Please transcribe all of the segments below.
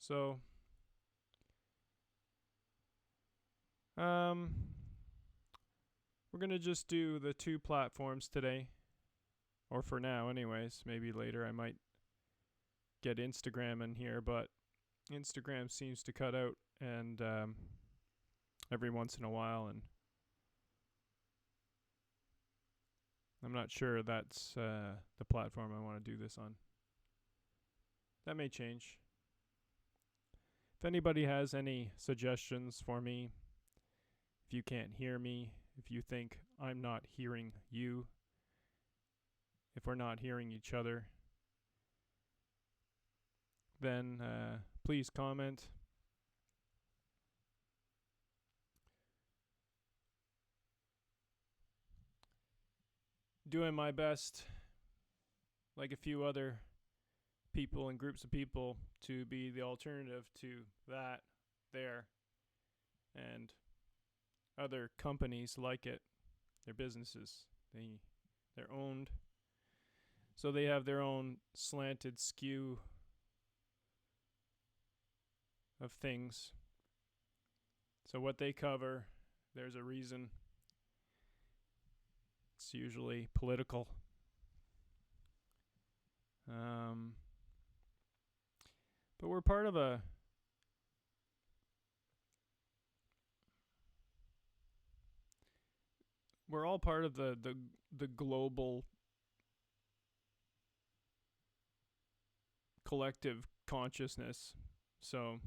So, um, we're gonna just do the two platforms today, or for now, anyways. Maybe later I might get Instagram in here, but Instagram seems to cut out and every once in a while, and I'm not sure that's the platform I want to do this on. That may change. If anybody has any suggestions for me, if you can't hear me, if you think I'm not hearing you, if we're not hearing each other, then please comment. Doing my best, like a few other people and groups of people, to be the alternative to that there and other companies like it. Their businesses, they're owned, so they have their own slanted skew of things. So what they cover, there's a reason. It's usually political. But we're part of a we're all part of the global collective consciousness. So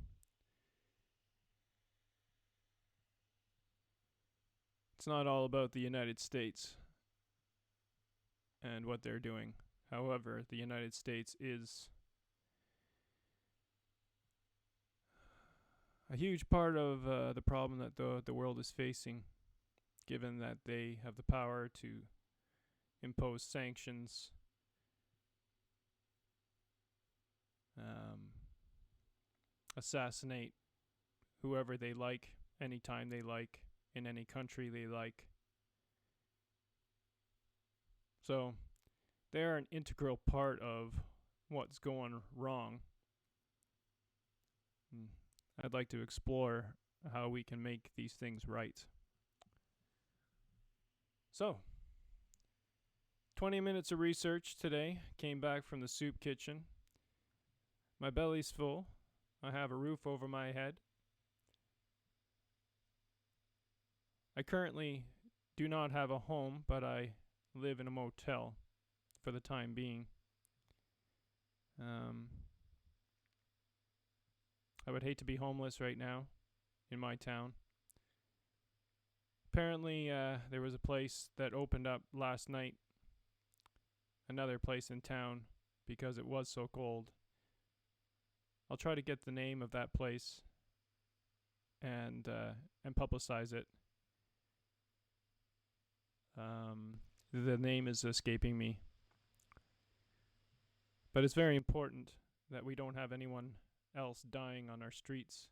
it's not all about the United States and what they're doing. However, the United States is a huge part of the problem that the world is facing, given that they have the power to impose sanctions, assassinate whoever they like, anytime they like, in any country they like. So they're an integral part of what's going wrong. I'd like to explore how we can make these things right. So, 20 minutes of research today. Came back from the soup kitchen. My belly's full. I have a roof over my head. I currently do not have a home, but I live in a motel for the time being. I would hate to be homeless right now in my town. Apparently, there was a place that opened up last night, another place in town, because it was so cold. I'll try to get the name of that place and publicize it. The name is escaping me. But it's very important that we don't have anyone else dying on our streets.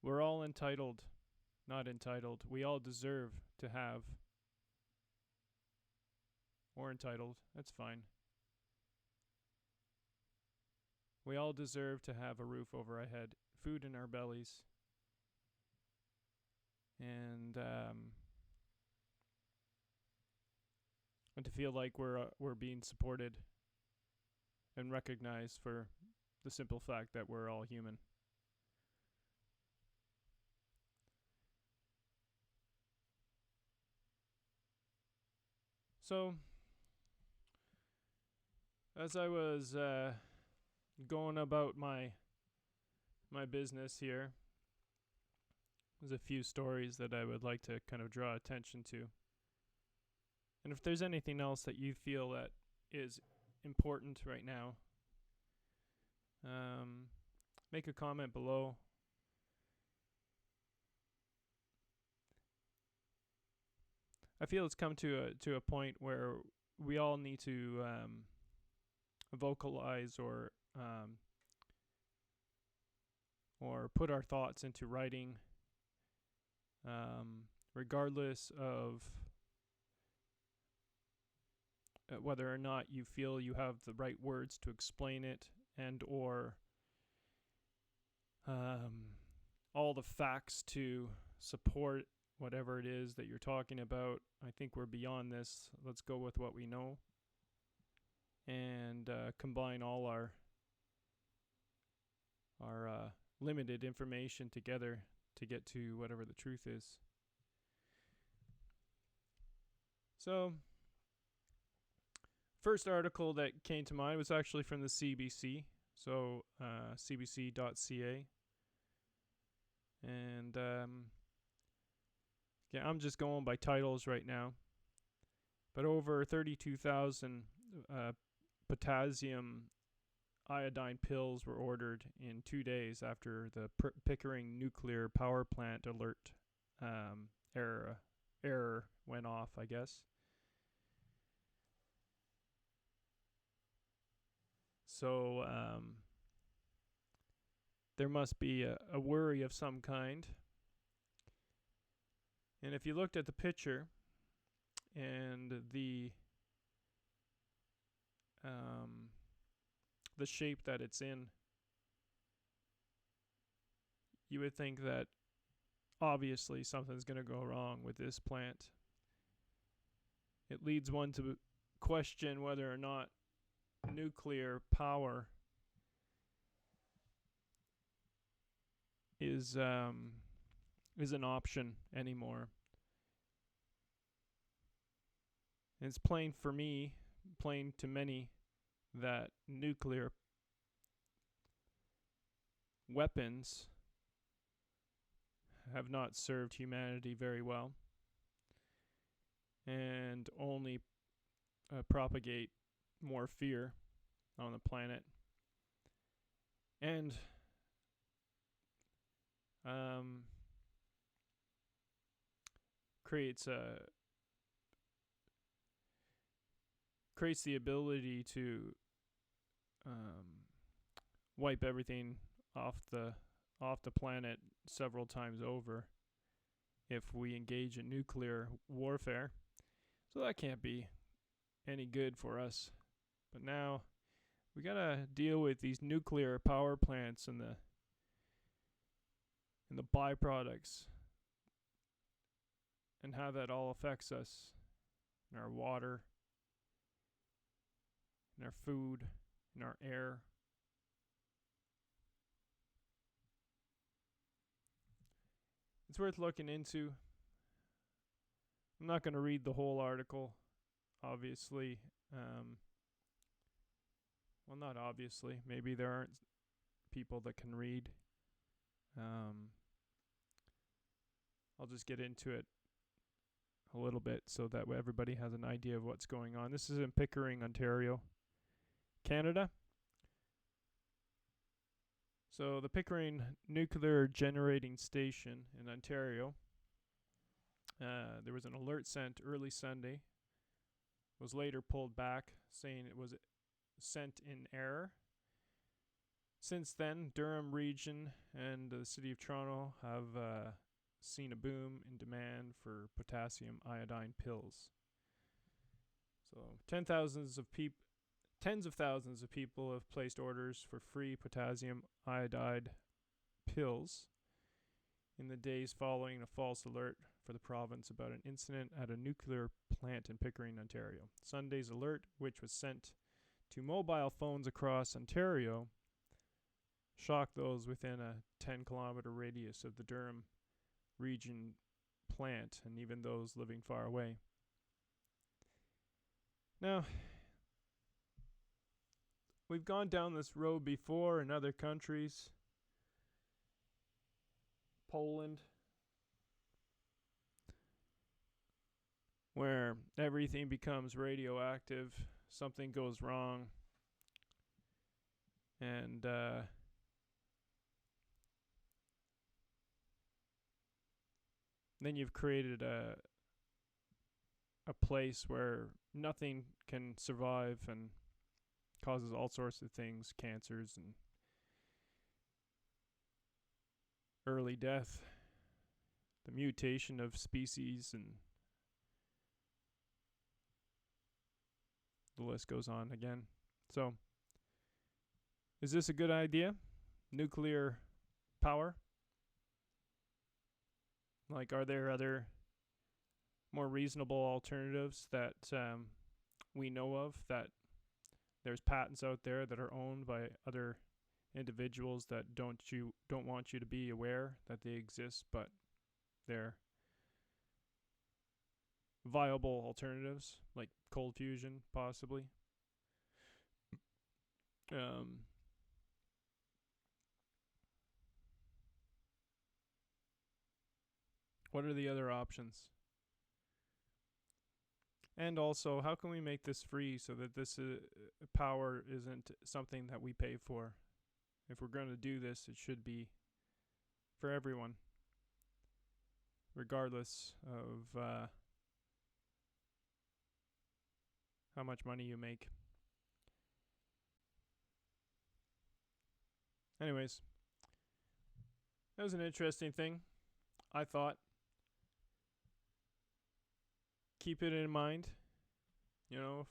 We're all entitled, not entitled. We all deserve to have, or entitled, that's fine. We all deserve to have a roof over our head, food in our bellies, and to feel like we're being supported and recognized for the simple fact that we're all human. So, as I was going about my business here, there's a few stories that I would like to kind of draw attention to. And if there's anything else that you feel that is important right now, make a comment below. I feel it's come to a point where we all need to vocalize or put our thoughts into writing, regardless of whether or not you feel you have the right words to explain it, and or all the facts to support whatever it is that you're talking about. I think we're beyond this. Let's go with what we know and combine all our limited information together to get to whatever the truth is. So, first article that came to mind was actually from the CBC, so cbc.ca. And yeah, I'm just going by titles right now. But over 32,000 potassium iodine pills were ordered in 2 days after the Pickering nuclear power plant alert error went off, I guess. So there must be a worry of some kind. And if you looked at the picture and the shape that it's in, you would think that obviously something's going to go wrong with this plant. It leads one to question whether or not nuclear power is an option anymore. And it's plain for me, plain to many, that nuclear weapons have not served humanity very well and only propagate more fear on the planet and creates the ability to wipe everything off the planet several times over if we engage in nuclear warfare. So that can't be any good for us. But now we gotta deal with these nuclear power plants and the byproducts and how that all affects us in our water, in our food, in our air. It's worth looking into. I'm not going to read the whole article, obviously. Well, not obviously. Maybe there aren't people that can read. I'll just get into it a little bit so that everybody has an idea of what's going on. This is in Pickering, Ontario, Canada. So the Pickering Nuclear Generating Station in Ontario, there was an alert sent early Sunday, was later pulled back, saying it was sent in error. Since then, Durham Region and the City of Toronto have seen a boom in demand for potassium iodine pills. So tens of thousands of people have placed orders for free potassium iodide pills in the days following a false alert for the province about an incident at a nuclear plant in Pickering, Ontario. Sunday's alert, which was sent to mobile phones across Ontario, shocked those within a 10-kilometer radius of the Durham Region plant and even those living far away. Now, we've gone down this road before in other countries. Poland, where everything becomes radioactive, something goes wrong, and then you've created a place where nothing can survive and causes all sorts of things, cancers and early death, the mutation of species, and the list goes on again. So, is this a good idea? Nuclear power? Like, are there other more reasonable alternatives that we know of, that there's patents out there that are owned by other individuals that don't want you to be aware that they exist, but they're viable alternatives, like cold fusion, possibly. What are the other options? And also, how can we make this free so that this power isn't something that we pay for? If we're going to do this, it should be for everyone, regardless of how much money you make. Anyways, that was an interesting thing, I thought. Keep it in mind. You know,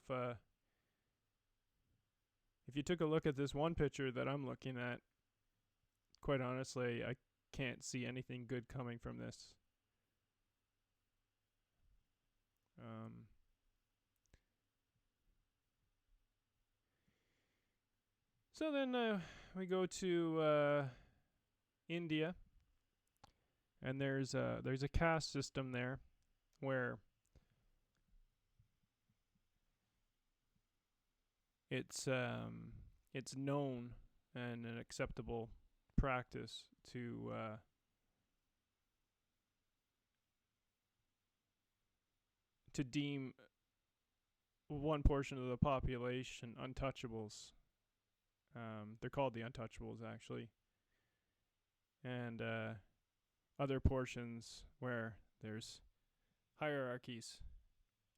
if you took a look at this one picture that I'm looking at, quite honestly, I can't see anything good coming from this. So then we go to India, and there's a caste system there where it's known and an acceptable practice to deem one portion of the population untouchables. They're called the untouchables, actually. And other portions where there's hierarchies,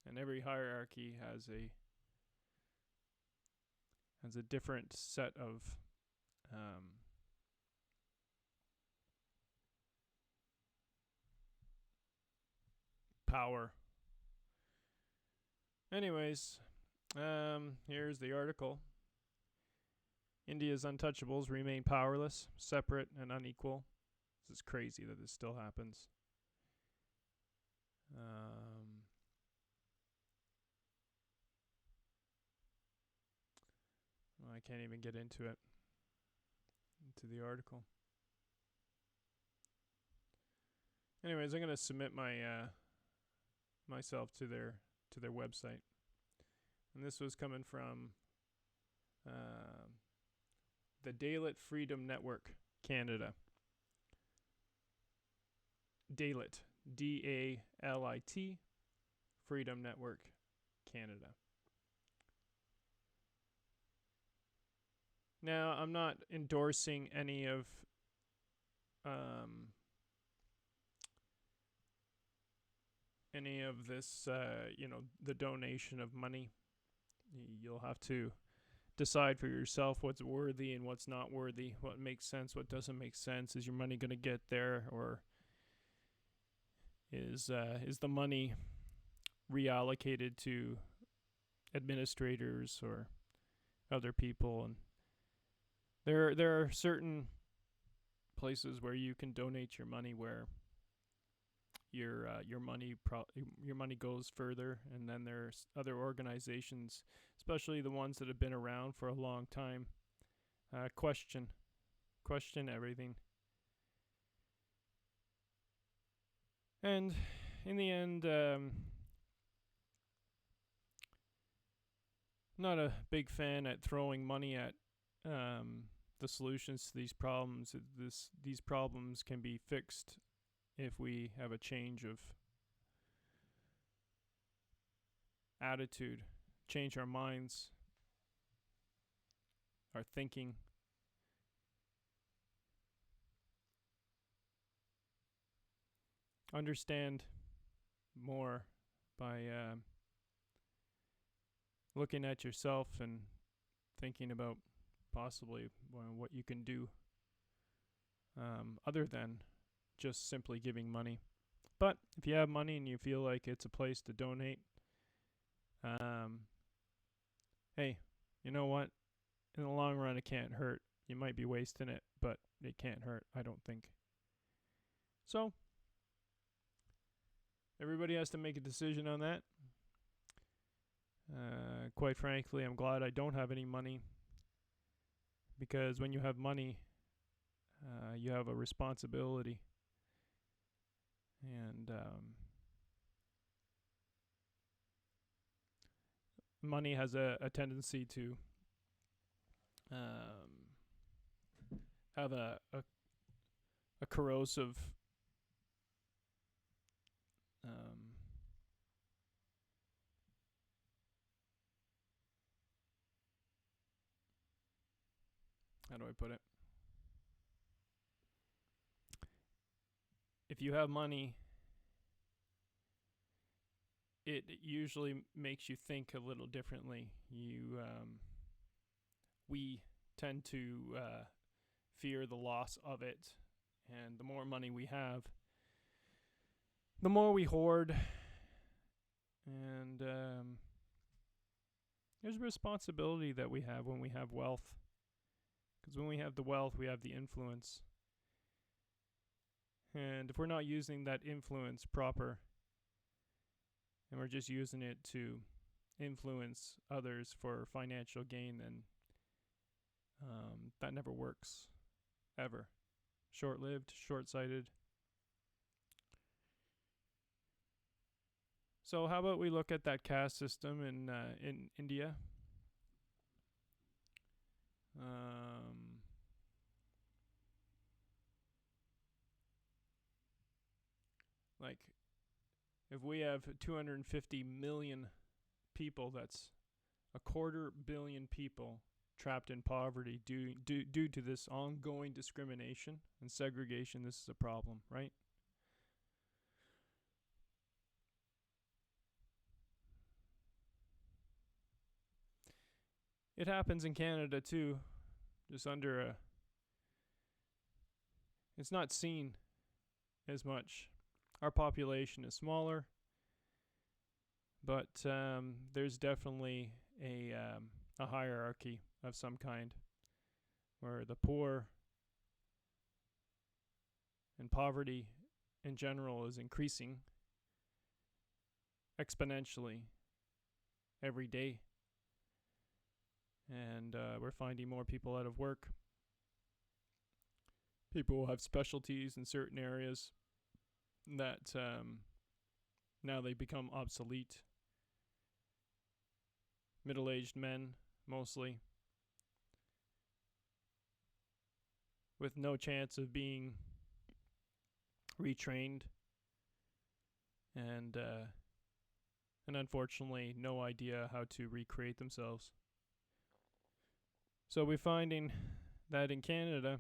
and every hierarchy has a different set of power. Anyways, here's the article. India's untouchables remain powerless, separate, and unequal. This is crazy that this still happens. I can't even get into the article. Anyways, I'm gonna submit my myself to their website, and this was coming from the Dalit Freedom Network Canada. Dalit, DALIT, Freedom Network Canada. Now, I'm not endorsing any of this, the donation of money. You'll have to decide for yourself what's worthy and what's not worthy, what makes sense, what doesn't make sense. Is your money going to get there, or is the money reallocated to administrators or other people? And there are certain places where you can donate your money where your money goes further, and then there's other organizations, especially the ones that have been around for a long time, question everything. And in the end, not a big fan at throwing money at the solutions to these problems. These problems can be fixed if we have a change of attitude, change our minds, our thinking. Understand more by looking at yourself and thinking about possibly what you can do other than just simply giving money. But if you have money and you feel like it's a place to donate, hey, you know what? In the long run, it can't hurt. You might be wasting it, but it can't hurt, I don't think. So, everybody has to make a decision on that. Quite frankly, I'm glad I don't have any money, because when you have money, you have a responsibility. And money has a tendency to have a corrosive how do I put it? If you have money, it usually makes you think a little differently. We tend to fear the loss of it, and the more money we have, the more we hoard, and there's a responsibility that we have when we have wealth, because when we have the wealth, we have the influence, and if we're not using that influence proper, and we're just using it to influence others for financial gain, then that never works, ever. Short-lived, short-sighted. So how about we look at that caste system in India? Like, if we have 250 million people, that's a 250 million people trapped in poverty due to this ongoing discrimination and segregation. This is a problem, right? It happens in Canada too, just under a. It's not seen as much. Our population is smaller, but there's definitely a hierarchy of some kind, where the poor and poverty in general is increasing exponentially every day. And we're finding more people out of work. People will have specialties in certain areas that now they become obsolete. Middle-aged men, mostly, with no chance of being retrained, and unfortunately no idea how to recreate themselves. So we're finding that in Canada,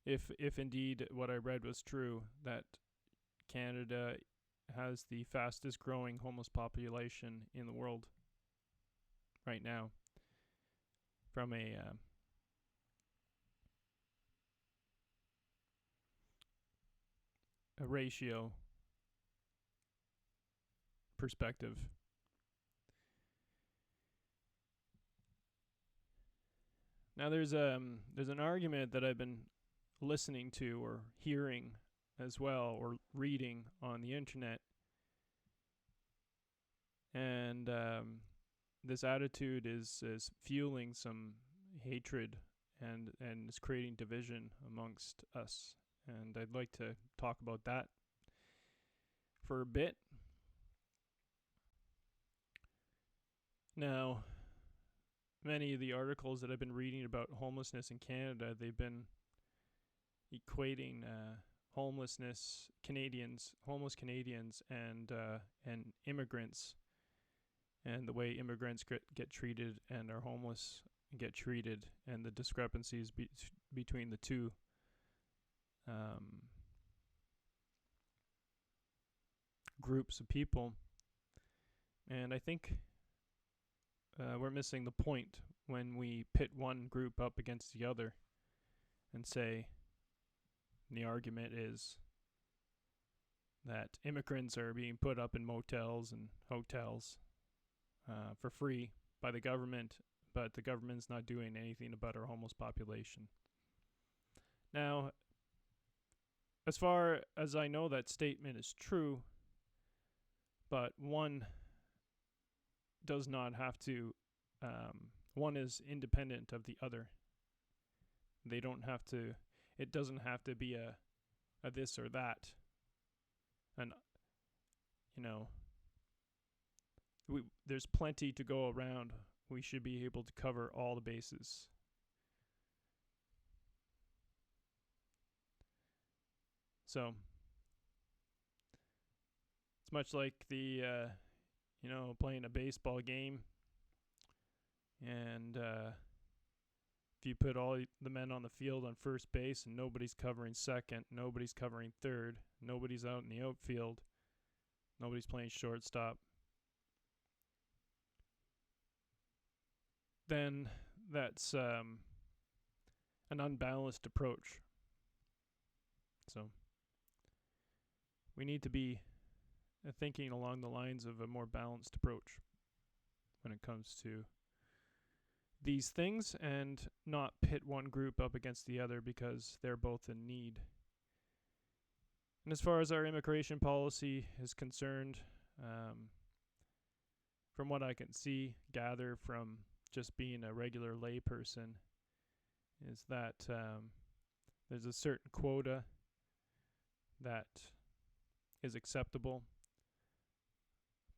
if indeed what I read was true, that Canada has the fastest growing homeless population in the world right now, from a ratio perspective. Now there's an argument that I've been listening to or hearing as well, or reading on the internet, and this attitude is fueling some hatred and is creating division amongst us, and I'd like to talk about that for a bit. Now, many of the articles that I've been reading about homelessness in Canada, they've been equating homeless Canadians, and immigrants, and the way immigrants get treated and are homeless get treated, and the discrepancies between the two. Groups of people, and I think we're missing the point when we pit one group up against the other and say, and the argument is, that immigrants are being put up in motels and hotels for free by the government, but the government's not doing anything about our homeless population. Now, as far as I know, that statement is true, but one does not have to, one is independent of the other. They don't have to, it doesn't have to be a this or that. And, there's plenty to go around. We should be able to cover all the bases. So, it's much like the, playing a baseball game. And if you put all the men on the field on first base and nobody's covering second, nobody's covering third, nobody's out in the outfield, nobody's playing shortstop, then that's an unbalanced approach. So we need to be thinking along the lines of a more balanced approach when it comes to these things, and not pit one group up against the other because they're both in need. And as far as our immigration policy is concerned, from what I can gather from just being a regular layperson, is that there's a certain quota that is acceptable,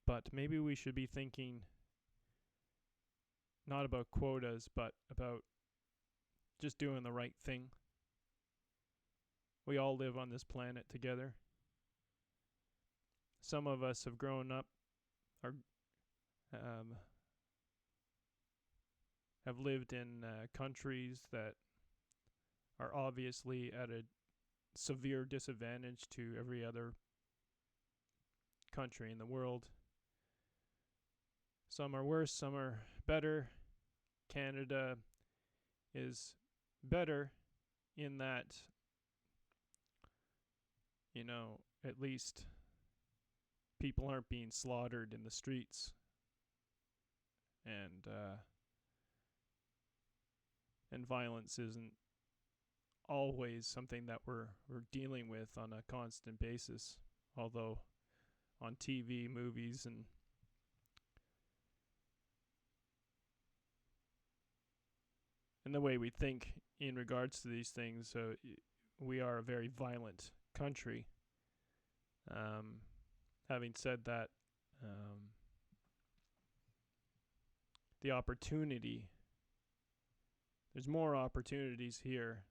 but maybe we should be thinking not about quotas, but about just doing the right thing. We all live on this planet together. Some of us have grown up, or have lived in countries that are obviously at a severe disadvantage to every other country in the world. Some are worse, some are better. Canada is better in that, at least people aren't being slaughtered in the streets. And violence isn't always something that we're dealing with on a constant basis. Although on TV, movies, and the way we think in regards to these things, we are a very violent country. Having said that, the opportunity, there's more opportunities here.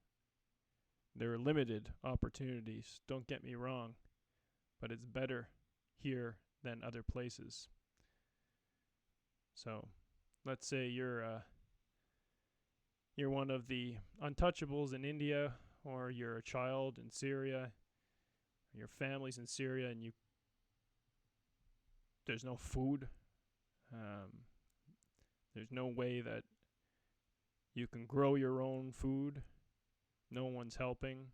There are limited opportunities, don't get me wrong, but it's better here than other places. So, let's say you're one of the untouchables in India, or you're a child in Syria, your family's in Syria, and there's no food. There's no way that you can grow your own food. No one's helping.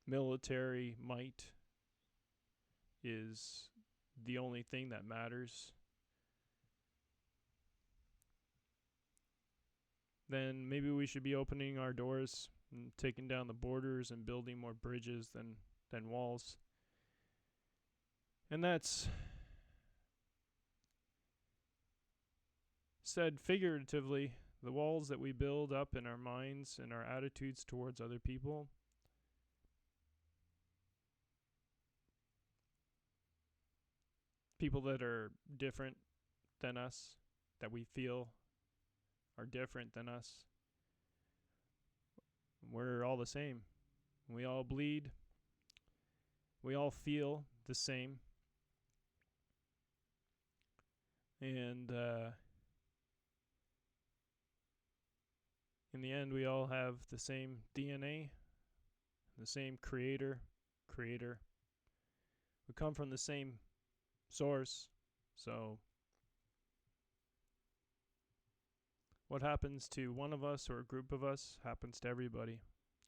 Military might is the only thing that matters. Then maybe we should be opening our doors and taking down the borders and building more bridges than walls. And that's said figuratively. The walls that we build up in our minds and our attitudes towards other people, people that are different than us, that we feel are different than us, we're all the same. We all bleed. We all feel the same. And in the end, we all have the same DNA, the same creator. We come from the same source. So what happens to one of us or a group of us happens to everybody,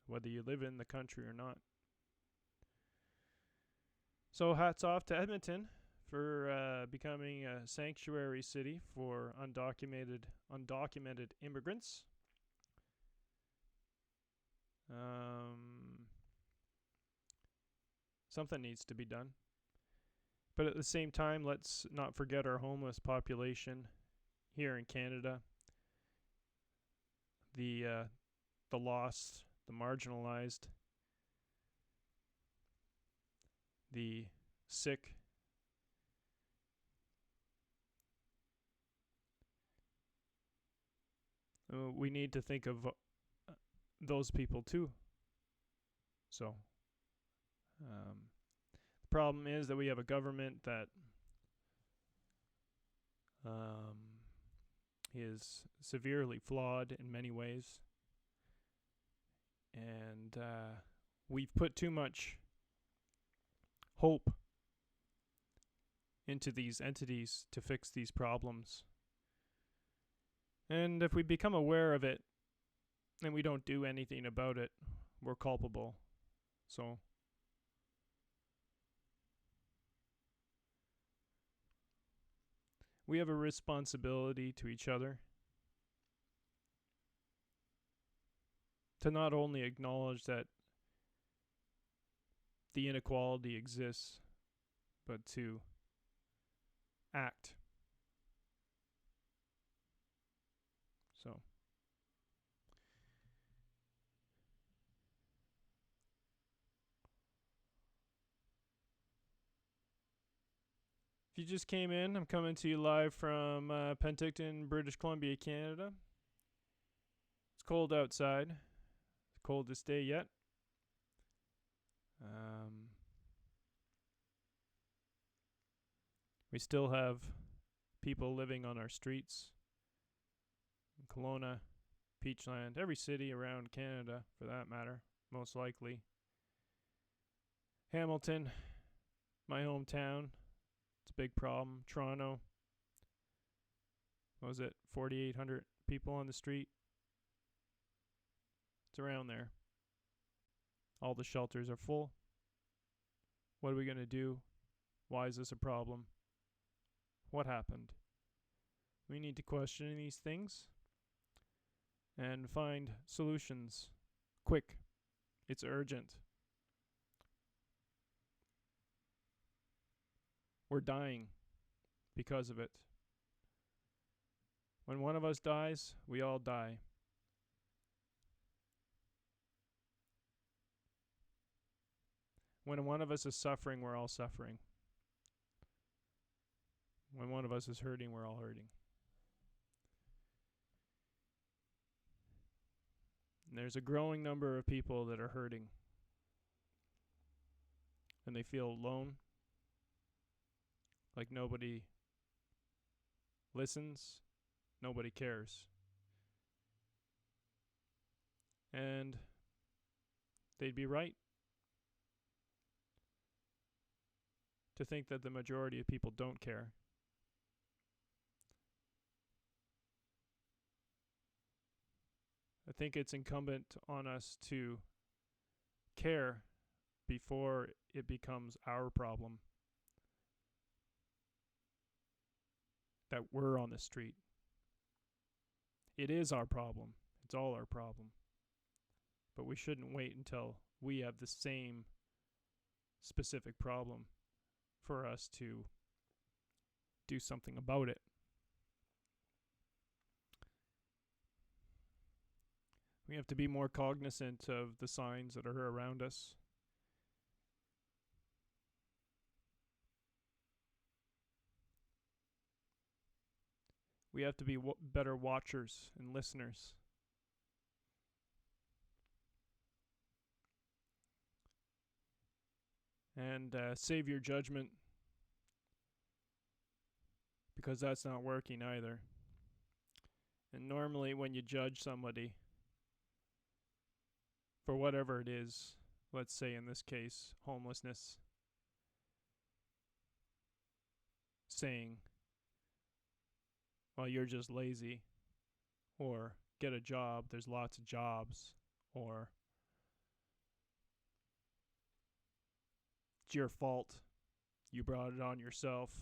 whether you live in the country or not. So hats off to Edmonton for becoming a sanctuary city for undocumented immigrants. Something needs to be done. But at the same time, let's not forget our homeless population here in Canada. The lost, the marginalized, the sick. We need to think of those people too. So, the problem is that we have a government that is severely flawed in many ways. And we've put too much hope into these entities to fix these problems. And if we become aware of it and we don't do anything about it, we're culpable. So we have a responsibility to each other to not only acknowledge that the inequality exists, but to act. So if you just came in, I'm coming to you live from Penticton, British Columbia, Canada. It's cold outside. The coldest day yet. We still have people living on our streets in Kelowna, Peachland, every city around Canada for that matter, most likely. Hamilton, my hometown, it's a big problem. Toronto, what was it, 4,800 people on the street? It's around there. All the shelters are full. What are we going to do? Why is this a problem? What happened? We need to question these things and find solutions quick. It's urgent. We're dying because of it. When one of us dies, we all die. When one of us is suffering, we're all suffering. When one of us is hurting, we're all hurting. And there's a growing number of people that are hurting. And they feel alone. Like nobody listens. Nobody cares. And they'd be right to think that the majority of people don't care. I think it's incumbent on us to care before it becomes our problem that we're on the street. It is our problem. It's all our problem. But we shouldn't wait until we have the same specific problem for us to do something about it. We have to be more cognizant of the signs that are around us. We have to be better watchers and listeners. And save your judgment, because that's not working either. And normally when you judge somebody for whatever it is, let's say in this case, homelessness, saying, well, you're just lazy, or get a job, there's lots of jobs, or it's your fault You brought it on yourself.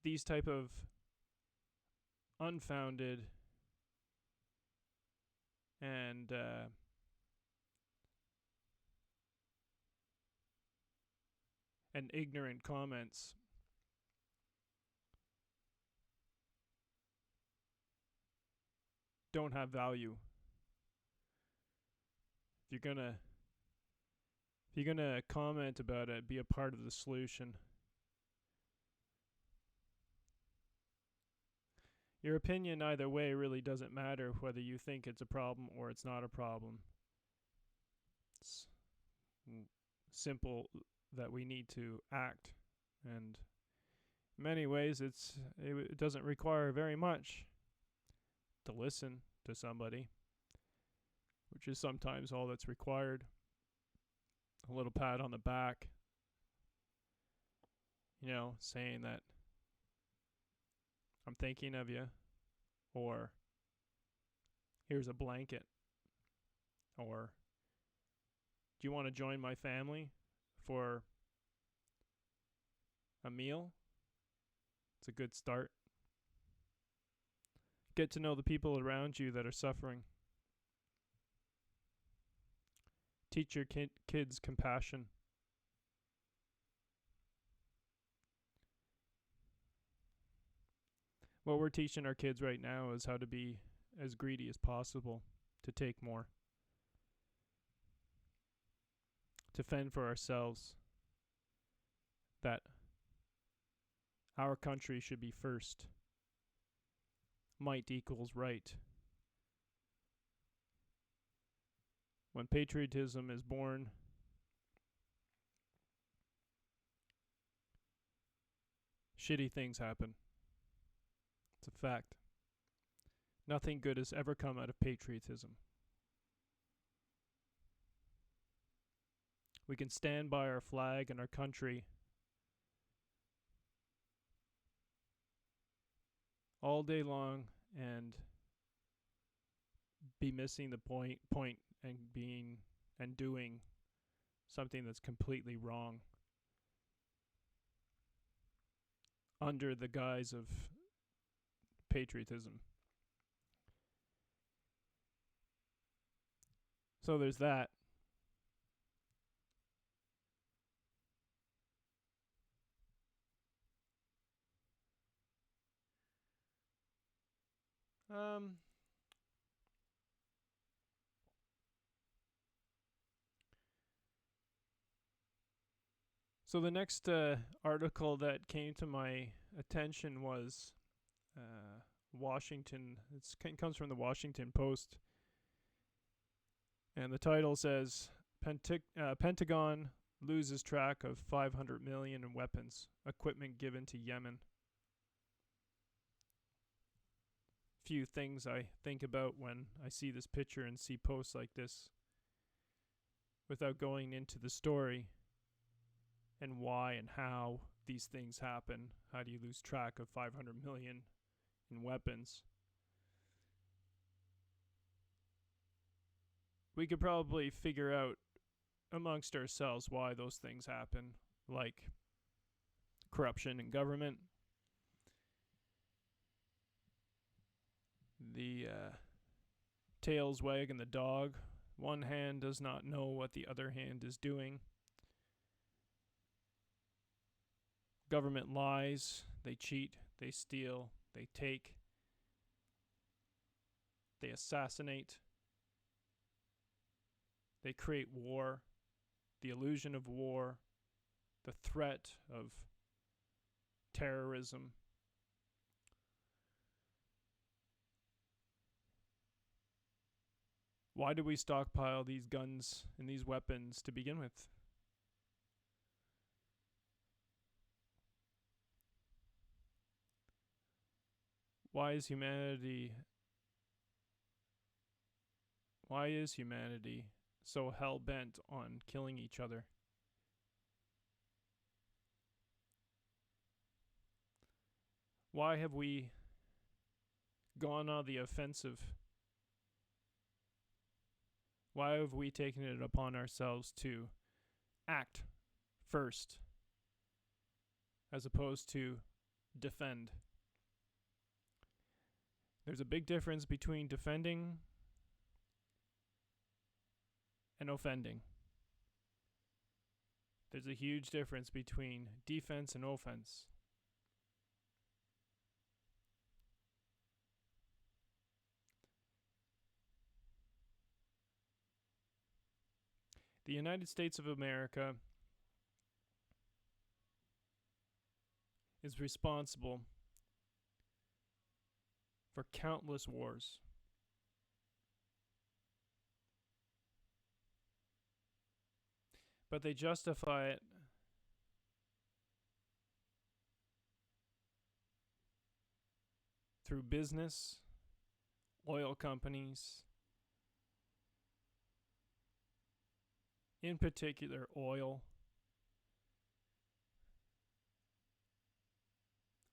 These type of unfounded and ignorant comments don't have value. If you're gonna comment about it, be a part of the solution. Your opinion either way really doesn't matter, whether you think it's a problem or it's not a problem. It's simple that we need to act, and in many ways it doesn't require very much to listen to somebody, which is sometimes all that's required. A little pat on the back, saying that I'm thinking of you, or here's a blanket, or do you want to join my family for a meal? It's a good start. Get to know the people around you that are suffering. Teach your kids compassion. What we're teaching our kids right now is how to be as greedy as possible, to take more, to fend for ourselves, that our country should be first. Might equals right. When patriotism is born, shitty things happen. It's a fact. Nothing good has ever come out of patriotism. We can stand by our flag and our country all day long and be missing the point and doing something that's completely wrong under the guise of patriotism. So there's that. So the next article that came to my attention was Washington. It comes from the Washington Post, and the title says Pentagon loses track of $500 million in weapons equipment given to Yemen. Few things I think about when I see this picture and see posts like this, without going into the story and why and how these things happen. How do you lose track of 500 million in weapons? We could probably figure out amongst ourselves why those things happen, like corruption in government, the tails wagging the dog. One hand does not know what the other hand is doing. Government lies, they cheat, they steal, they take, they assassinate, they create war, the illusion of war, the threat of terrorism. Why do we stockpile these guns and these weapons to begin with? Why is humanity so hell-bent on killing each other? Why have we gone on the offensive? Why have we taken it upon ourselves to act first, as opposed to defend. There's a big difference between defending and offending. There's a huge difference between defense and offense. The United States of America is responsible for countless wars. But they justify it through business, oil companies, in particular oil.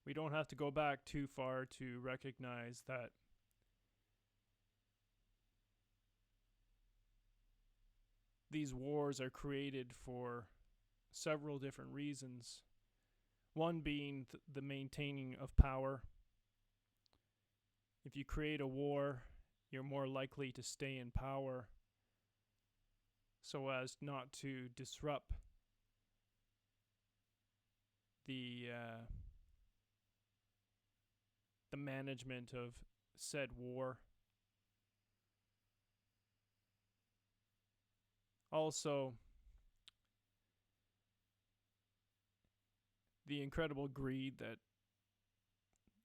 We don't have to go back too far to recognize that these wars are created for several different reasons. One being the maintaining of power. If you create a war, you're more likely to stay in power so as not to disrupt the management of said war. Also, the incredible greed that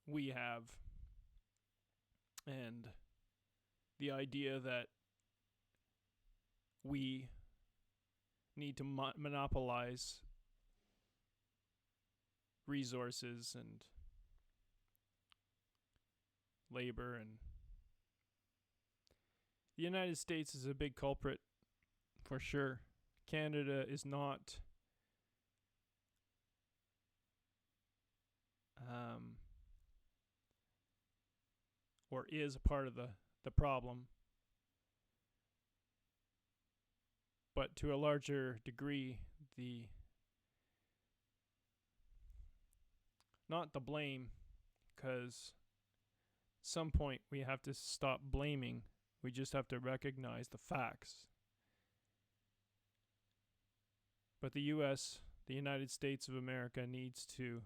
we have, and the idea that we need to monopolize resources and labor. And the United States is a big culprit for sure. Canada is not or is a part of the problem, but to a larger degree, not the blame, because some point we have to stop blaming. We just have to recognize the facts. But the U.S., the United States of America, needs to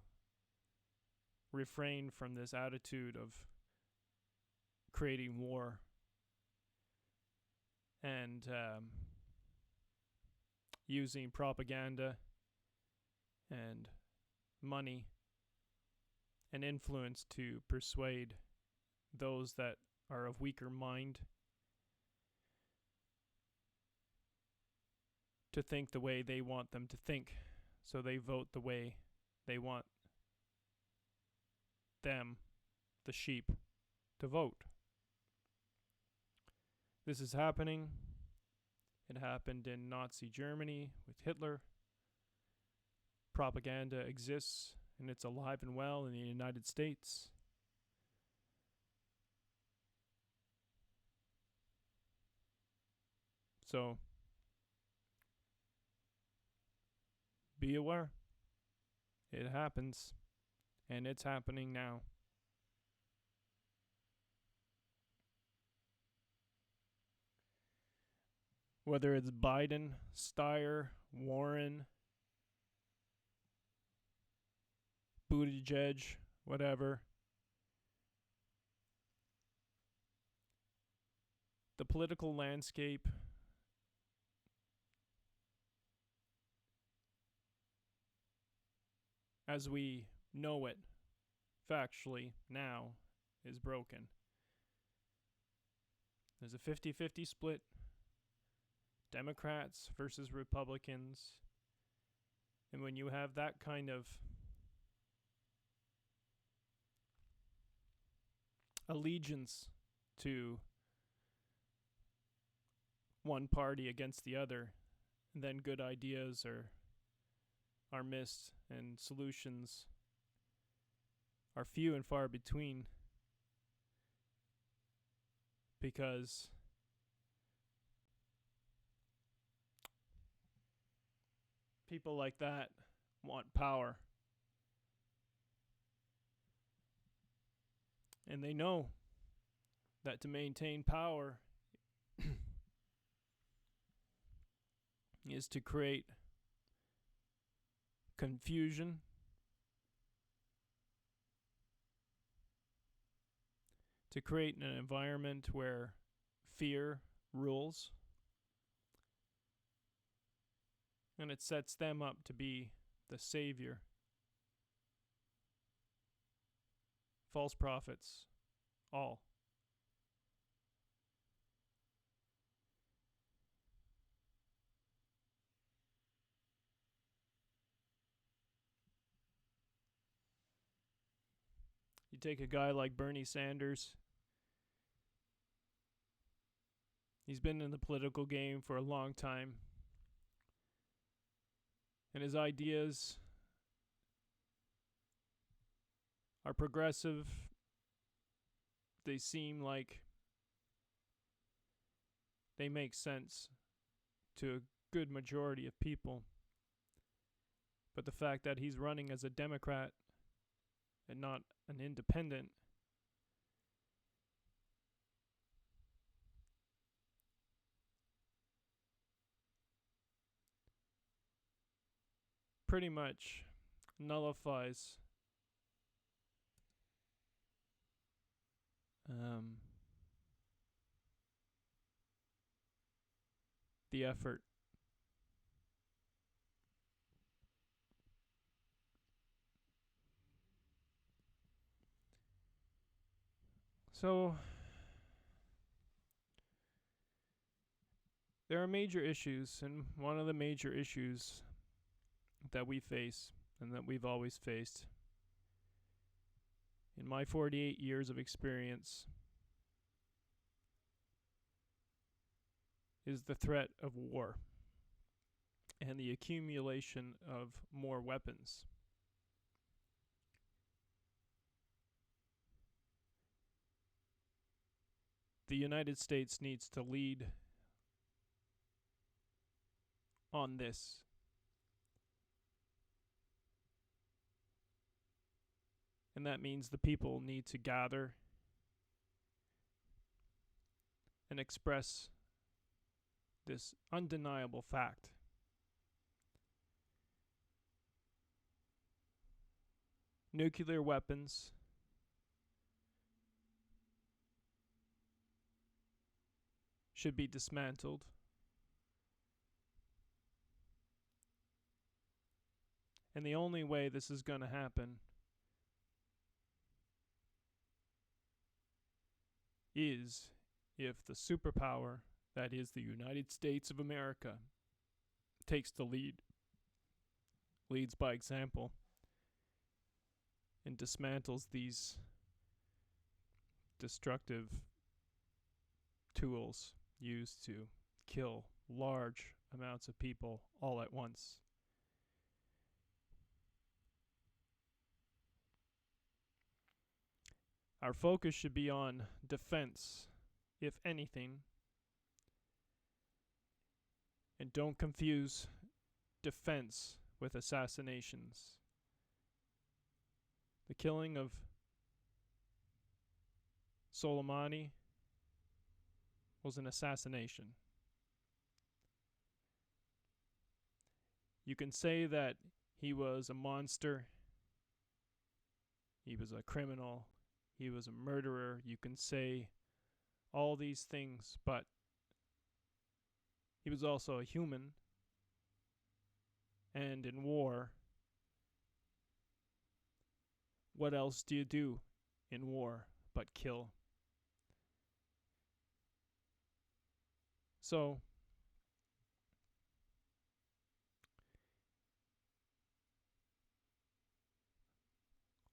refrain from this attitude of creating war and using propaganda and money and influence to persuade those that are of weaker mind to think the way they want them to think, so they vote the way they want them, the sheep, to vote. This is happening. It happened in Nazi Germany with Hitler. Propaganda exists, and it's alive and well in the United States. So, be aware. It happens, and it's happening now. Whether it's Biden, Steyer, Warren, Buttigieg, whatever, the political landscape as we know it factually now is broken. There's a 50-50 split. Democrats versus Republicans. And when you have that kind of allegiance to one party against the other, then good ideas are missed and solutions are few and far between, because People like that want power. And they know that to maintain power is to create confusion, to create an environment where fear rules, and it sets them up to be the savior. False prophets, all. You take a guy like Bernie Sanders. He's been in the political game for a long time. And his ideas are progressive. They seem like they make sense to a good majority of people. But the fact that he's running as a Democrat and not an independent pretty much nullifies the effort. So there are major issues, and one of the major issues that we face and that we've always faced in my 48 years of experience is the threat of war and the accumulation of more weapons. The United States needs to lead on this. And that means the people need to gather and express this undeniable fact. Nuclear weapons should be dismantled. And the only way this is going to happen is if the superpower that is the United States of America takes the lead, leads by example, and dismantles these destructive tools used to kill large amounts of people all at once. Our focus should be on defense, if anything. And don't confuse defense with assassinations. The killing of Soleimani was an assassination. You can say that he was a monster, he was a criminal, he was a murderer. You can say all these things, but he was also a human. And in war, what else do you do in war but kill? So,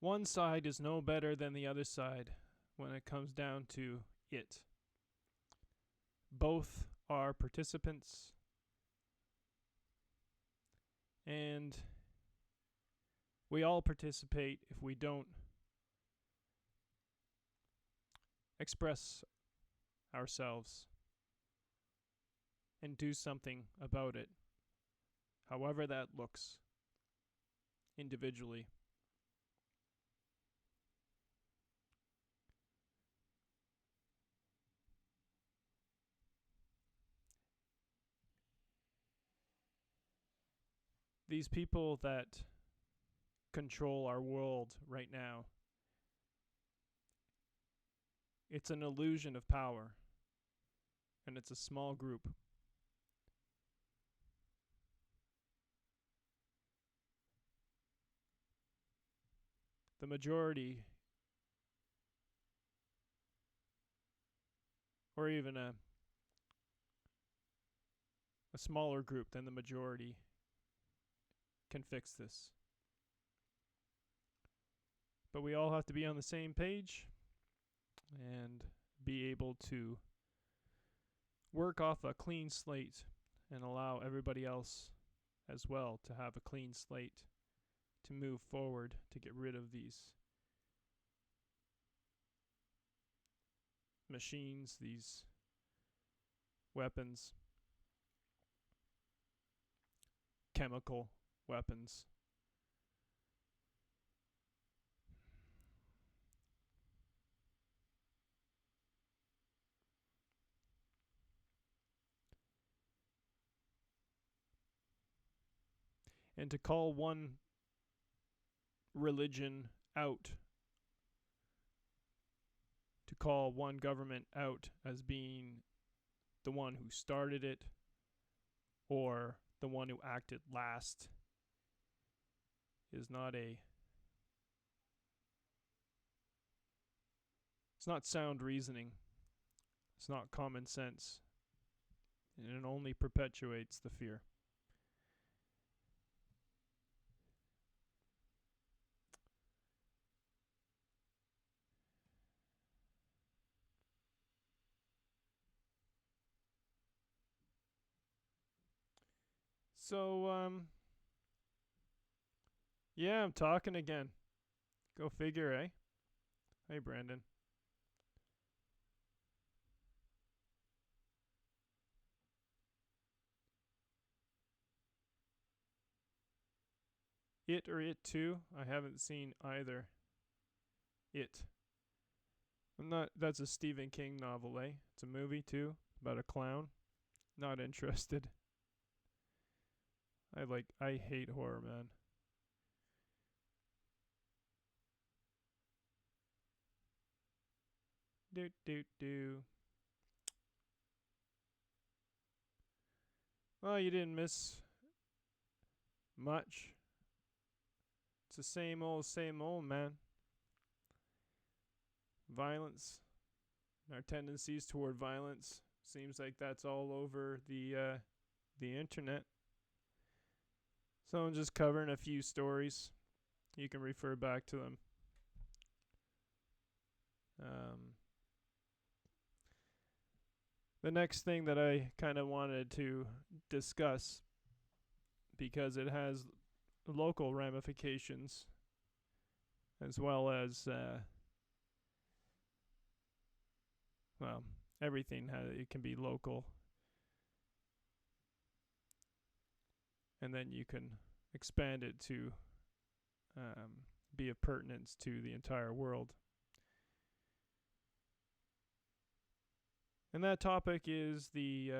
one side is no better than the other side when it comes down to it. Both are participants, and we all participate if we don't express ourselves and do something about it. however that looks individually. These people that control our world right now, it's an illusion of power, and it's a small group. The majority, or even a smaller group than the majority, can fix this. But we all have to be on the same page and be able to work off a clean slate and allow everybody else as well to have a clean slate to move forward, to get rid of these machines, these weapons, chemical weapons. And to call one religion out, to call one government out as being the one who started it or the one who acted last, is not it's not sound reasoning. It's not common sense. And it only perpetuates the fear. So, yeah, I'm talking again. Go figure, eh? Hey, Brandon. It or It Too? I haven't seen either. It. That's a Stephen King novel, eh? It's a movie too, about a clown. Not interested. I hate horror, man. Do. Well, you didn't miss much. It's the same old, man. Violence. Our tendencies toward violence. Seems like that's all over the internet. So I'm just covering a few stories. You can refer back to them. The next thing that I kind of wanted to discuss, because it has local ramifications as well as everything it can be local, and then you can expand it to be of pertinence to the entire world. And that topic is is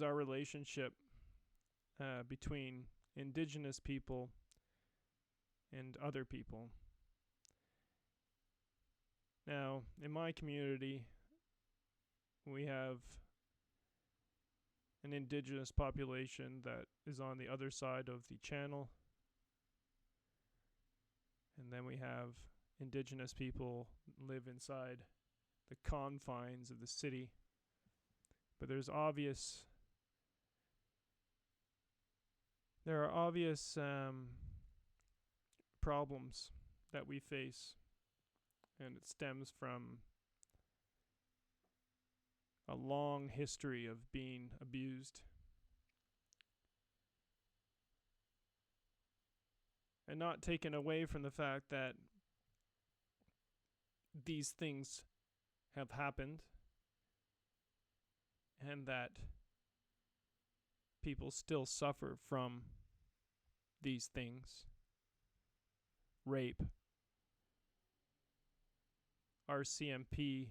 our relationship between indigenous people and other people. Now, in my community, we have an indigenous population that is on the other side of the channel. And then we have indigenous people live inside the confines of the city. But there are obvious problems that we face, and it stems from a long history of being abused. And not taken away from the fact that these things have happened and that people still suffer from these things: rape, RCMP,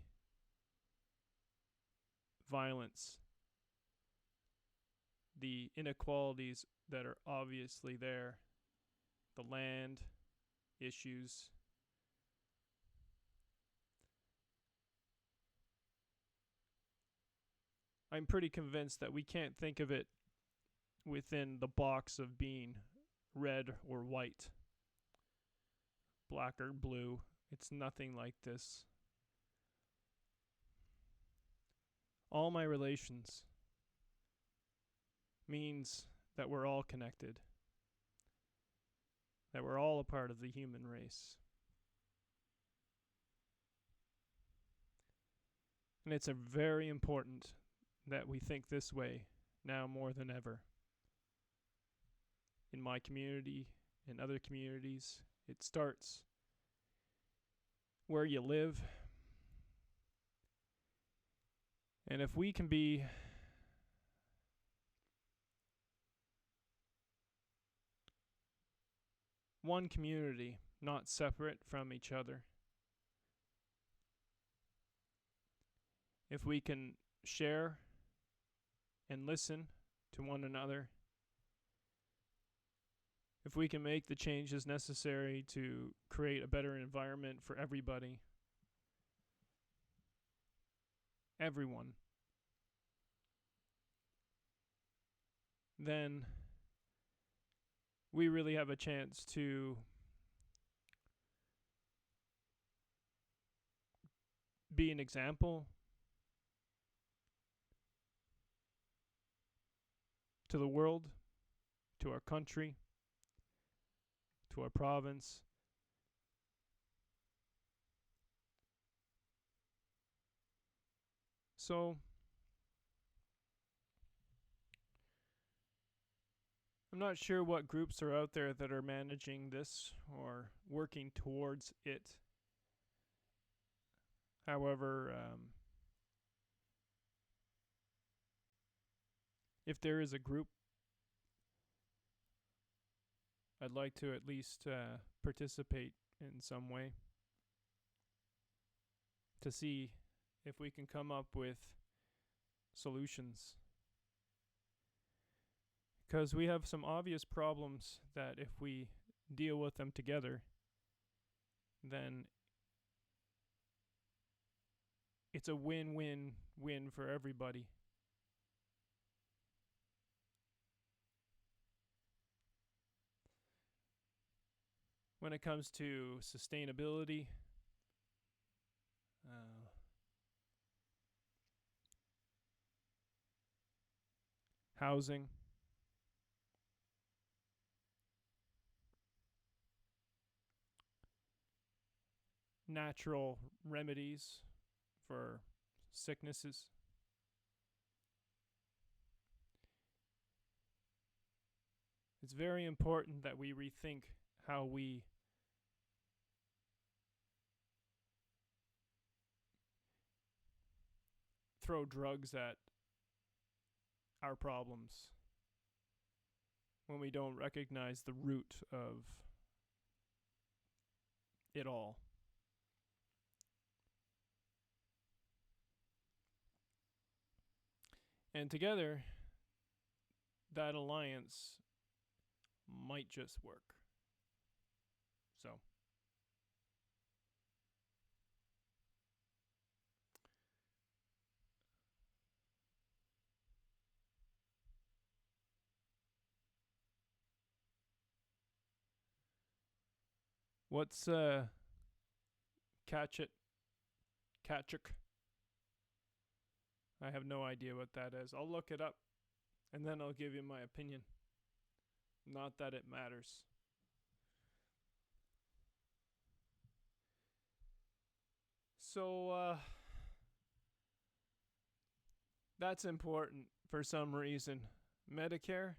violence, the inequalities that are obviously there, the land issues. I'm pretty convinced that we can't think of it within the box of being red or white, black or blue. It's nothing like this. All my relations means that we're all connected, that we're all a part of the human race. And it's very important that we think this way now more than ever. In my community, in other communities, it starts where you live. And if we can be one community, not separate from each other, if we can share and listen to one another, if we can make the changes necessary to create a better environment for everybody, everyone, then we really have a chance to be an example to the world, to our country, to our province. So, I'm not sure what groups are out there that are managing this or working towards it. However, if there is a group, I'd like to at least participate in some way to see if we can come up with solutions. Because we have some obvious problems that if we deal with them together, then it's a win-win-win for everybody. When it comes to sustainability, housing, natural remedies for sicknesses, it's very important that we rethink how we throw drugs at our problems when we don't recognize the root of it all. And together, that alliance might just work. So, what's Kachuk? I have no idea what that is. I'll look it up and then I'll give you my opinion. Not that it matters. So, that's important for some reason. Medicare,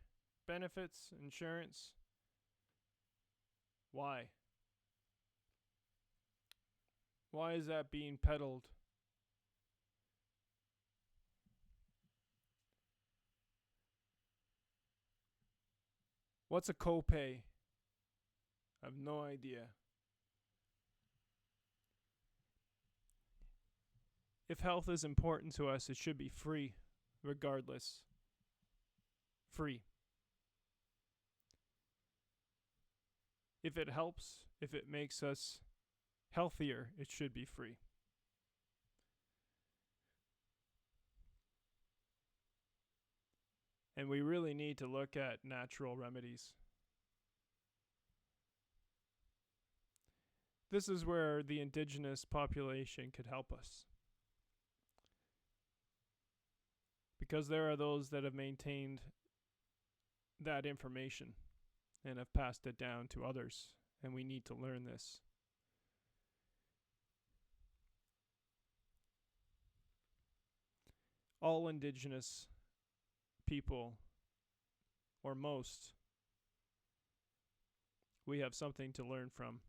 benefits, insurance. Why? Why is that being peddled? What's a copay? I have no idea. If health is important to us, it should be free, regardless. Free. If it helps, if it makes us healthier, it should be free. And we really need to look at natural remedies. This is where the indigenous population could help us. Because there are those that have maintained that information and have passed it down to others, and we need to learn this. All indigenous people, or most, we have something to learn from.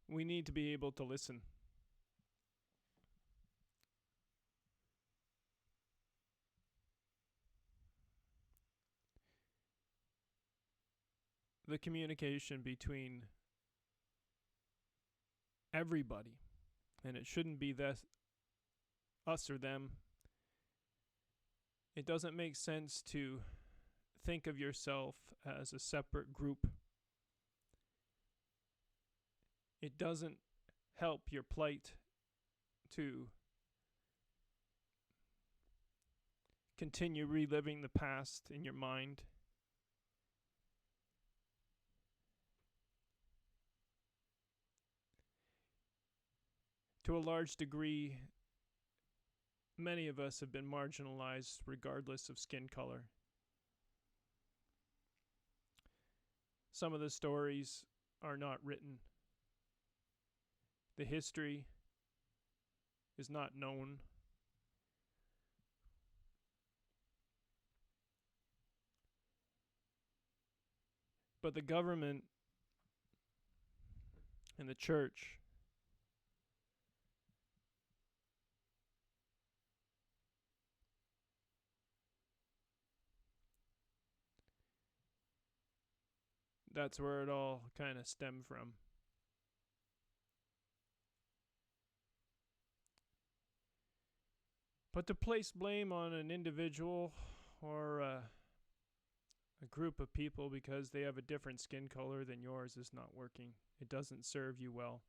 We need to be able to listen. The communication between everybody, and it shouldn't be this, us or them. It doesn't make sense to think of yourself as a separate group. It doesn't help your plight to continue reliving the past in your mind. To a large degree, many of us have been marginalized regardless of skin color. Some of the stories are not written. The history is not known. But the government and the church that's where it all kind of stemmed from. But to place blame on an individual or a group of people because they have a different skin color than yours is not working. It doesn't serve you well.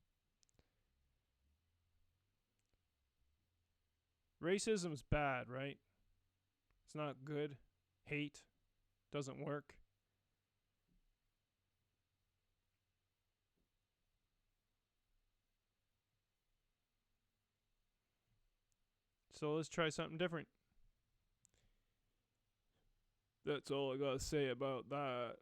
Racism's bad, right? It's not good. Hate doesn't work. So let's try something different. That's all I gotta say about that.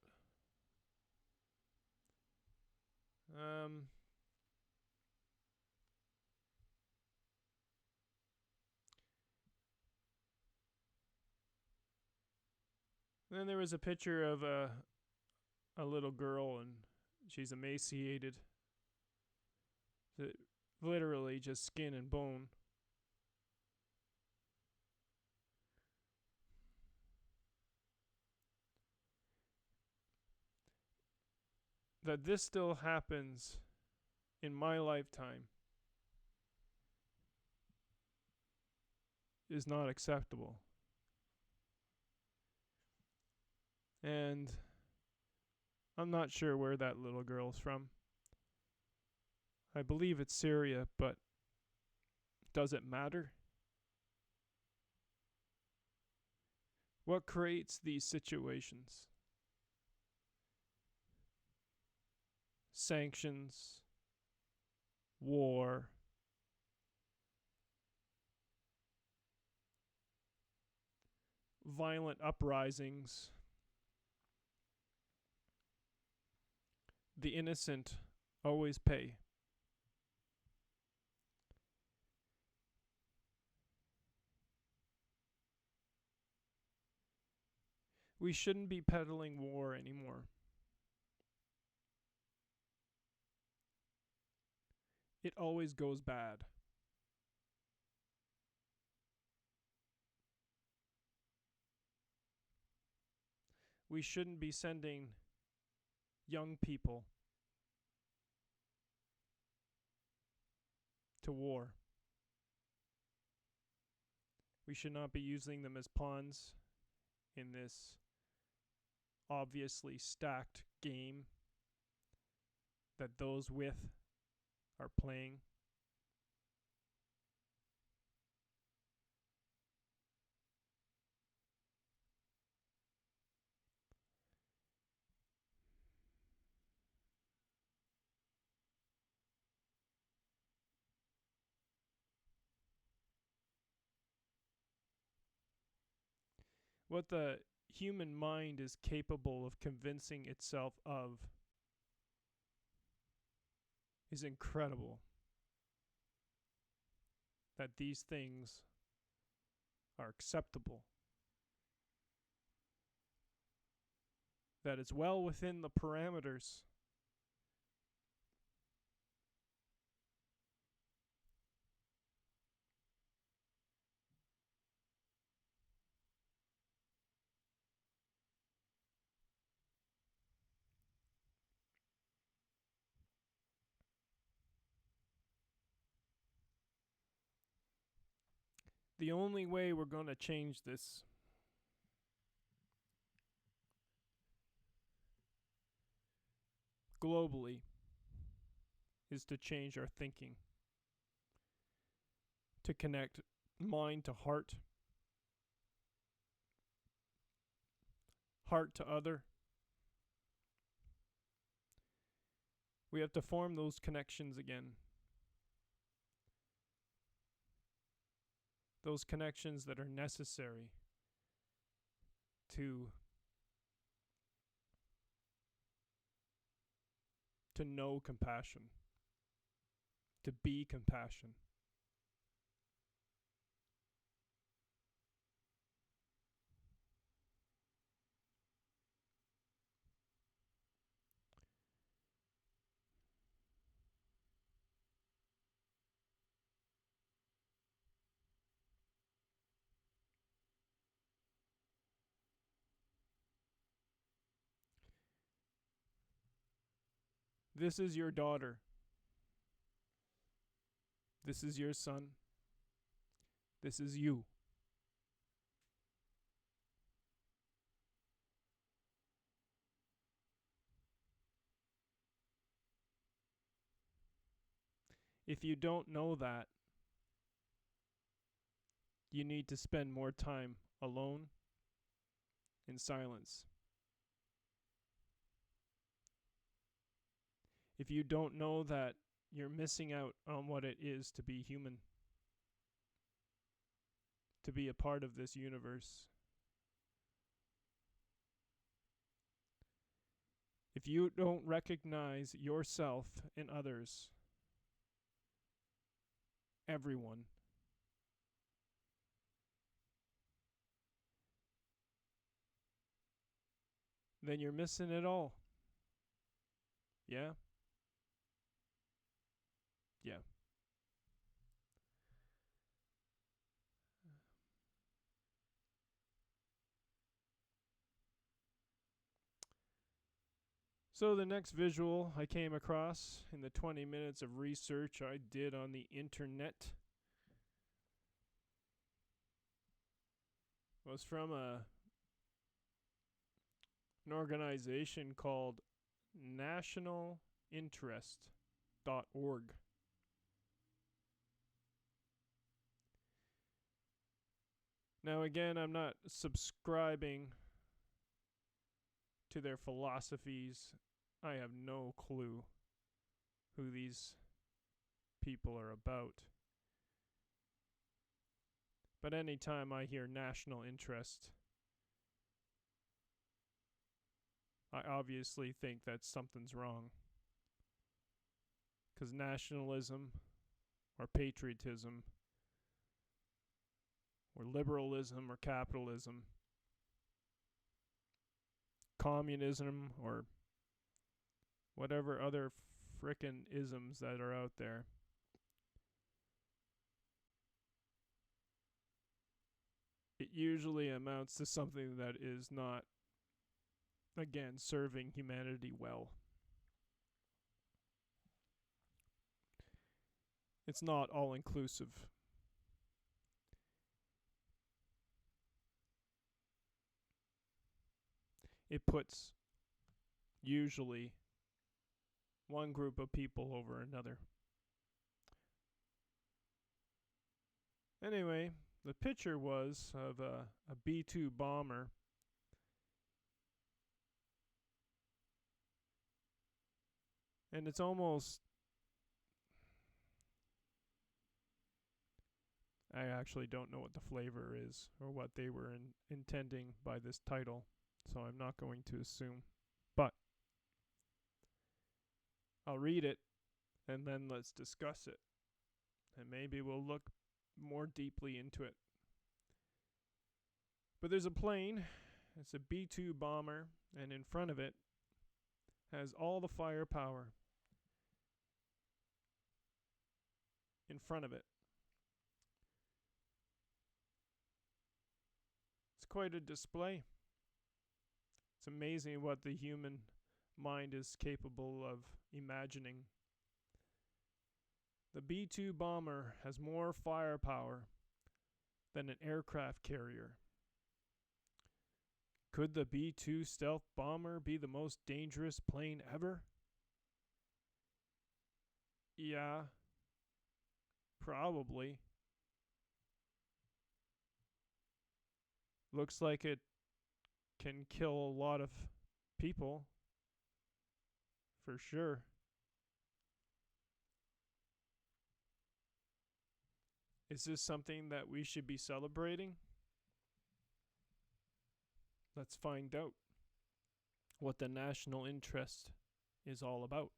Then there was a picture of a little girl, and she's emaciated. Literally just skin and bone. That this still happens in my lifetime is not acceptable. And I'm not sure where that little girl's from. I believe it's Syria, but does it matter? What creates these situations? Sanctions, war, violent uprisings. The innocent always pay. We shouldn't be peddling war anymore. It always goes bad. we shouldn't be sending young people to war. We should not be using them as pawns in this obviously stacked game that those with are playing. What the human mind is capable of convincing itself of is incredible. That these things are acceptable. That it's well within the parameters the only way we're going to change this globally is to change our thinking, to connect mind to heart, heart to other. We have to form those connections again. Those connections that are necessary to know compassion, to be compassion. This is your daughter. This is your son. This is you. If you don't know that, you need to spend more time alone in silence. If you don't know that, you're missing out on what it is to be human, to be a part of this universe. If you don't recognize yourself and others, everyone, then you're missing it all. Yeah? Yeah. So the next visual I came across in the 20 minutes of research I did on the internet was from an organization called nationalinterest.org. Now again, I'm not subscribing to their philosophies. I have no clue who these people are about. But anytime I hear national interest, I obviously think that something's wrong. Because nationalism or patriotism or liberalism or capitalism, communism or whatever other frickin' isms that are out there, it usually amounts to something that is not again, serving humanity well. It's not all inclusive. It puts usually one group of people over another. Anyway, the picture was of a B-2 bomber and it's almost, I actually don't know what the flavor is or what they were intending by this title, so I'm not going to assume. But I'll read it and then let's discuss it. And maybe we'll look more deeply into it. But there's a plane, it's a B-2 bomber, and in front of it has all the firepower in front of it. It's quite a display. It's amazing what the human mind is capable of imagining. The B-2 bomber has more firepower than an aircraft carrier. Could the B-2 stealth bomber be the most dangerous plane ever? Yeah, probably. Looks like it can kill a lot of people, for sure. Is this something that we should be celebrating? Let's find out what the national interest is all about.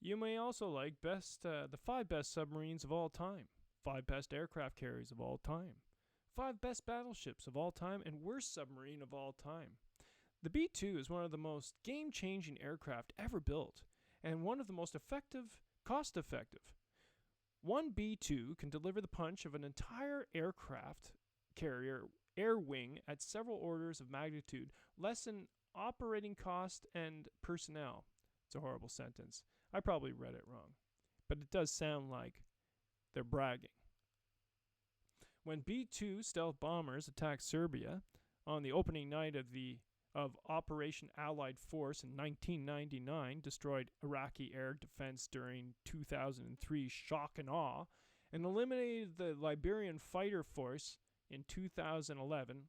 You may also like the 5 best submarines of all time, 5 best aircraft carriers of all time, 5 best battleships of all time, and worst submarine of all time. The B-2 is one of the most game-changing aircraft ever built, and one of the most cost-effective. One B-2 can deliver the punch of an entire aircraft carrier air wing at several orders of magnitude, less than operating cost and personnel. It's a horrible sentence. I probably read it wrong, but it does sound like they're bragging. When B-2 stealth bombers attacked Serbia on the opening night of Operation Allied Force in 1999, destroyed Iraqi air defense during 2003 shock and awe, and eliminated the Liberian fighter force in 2011,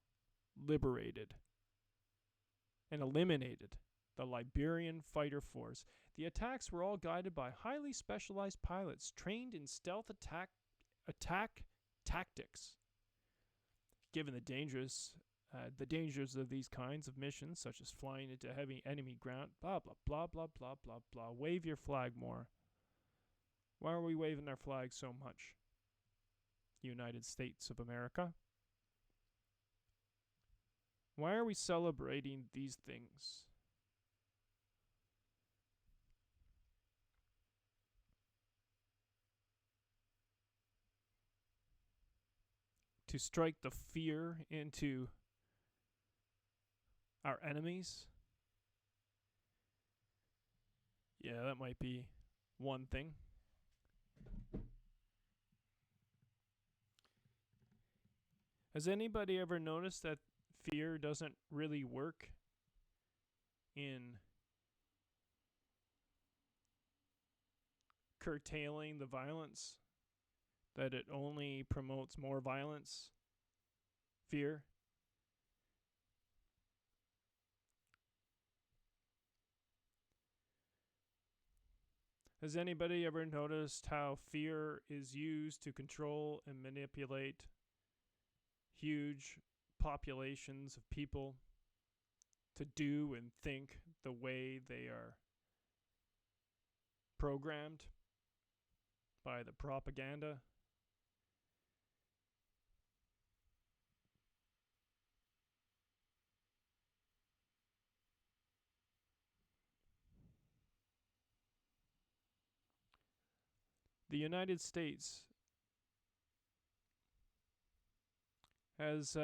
eliminated the Liberian fighter force. The attacks were all guided by highly specialized pilots trained in stealth attack tactics. Given the dangers of these kinds of missions, such as flying into heavy enemy ground, blah, blah, blah, blah, blah, blah, blah. Wave your flag more. Why are we waving our flag so much? United States of America. Why are we celebrating these things? To strike the fear into our enemies? Yeah, that might be one thing. Has anybody ever noticed that fear doesn't really work in curtailing the violence? That it only promotes more violence? Fear? Has anybody ever noticed how fear is used to control and manipulate huge populations of people to do and think the way they are programmed by the propaganda? the United States has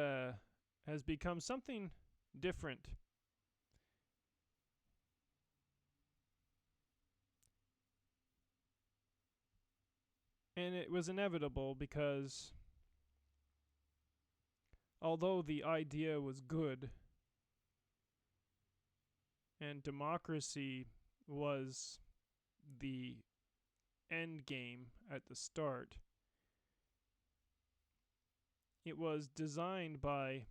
become something different. And it was inevitable because although the idea was good and democracy was the end game at the start, it was designed by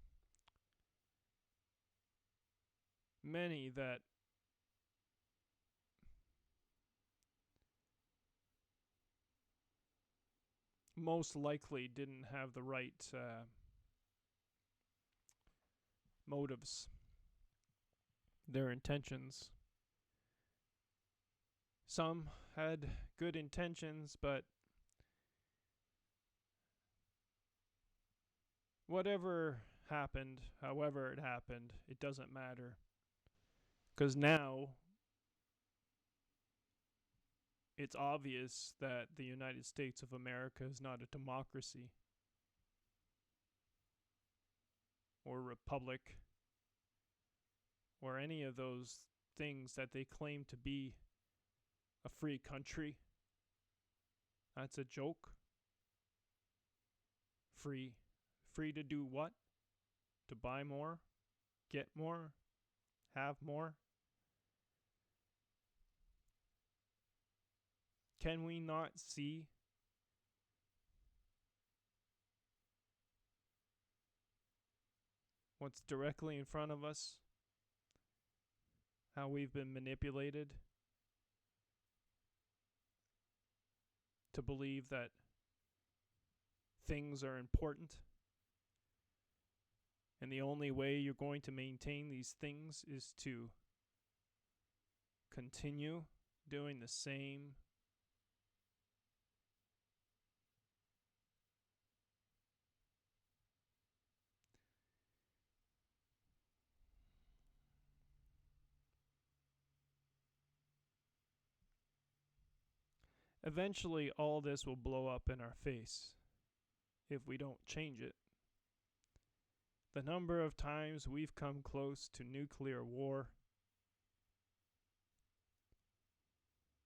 many that most likely didn't have the right motives, their intentions. Some had good intentions, but whatever happened, however it happened, it doesn't matter. Because now it's obvious that the United States of America is not a democracy or republic or any of those things that they claim to be a free country. That's a joke. Free. Free to do what? To buy more? Get more? Have more? Can we not see what's directly in front of us? How we've been manipulated to believe that things are important. And the only way you're going to maintain these things is to continue doing the same eventually all this will blow up in our face if we don't change it. The number of times we've come close to nuclear war,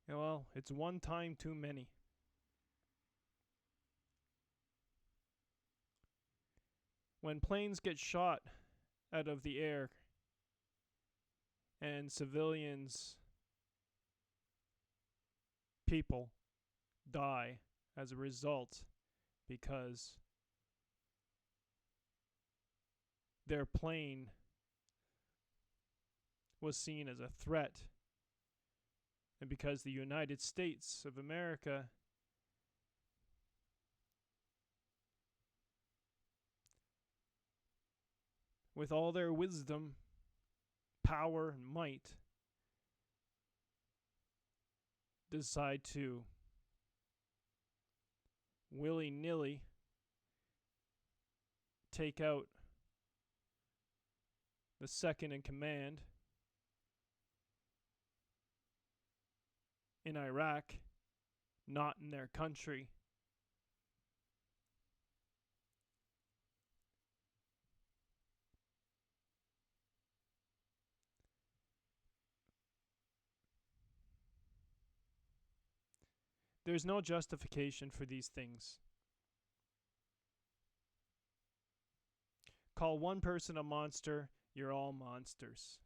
well, it's one time too many. When planes get shot out of the air and civilians, people, die as a result because their plane was seen as a threat, and because the United States of America with all their wisdom, power, and might decide to willy-nilly take out the second in command in Iraq, not in their country. There's no justification for these things. Call one person a monster, you're all monsters.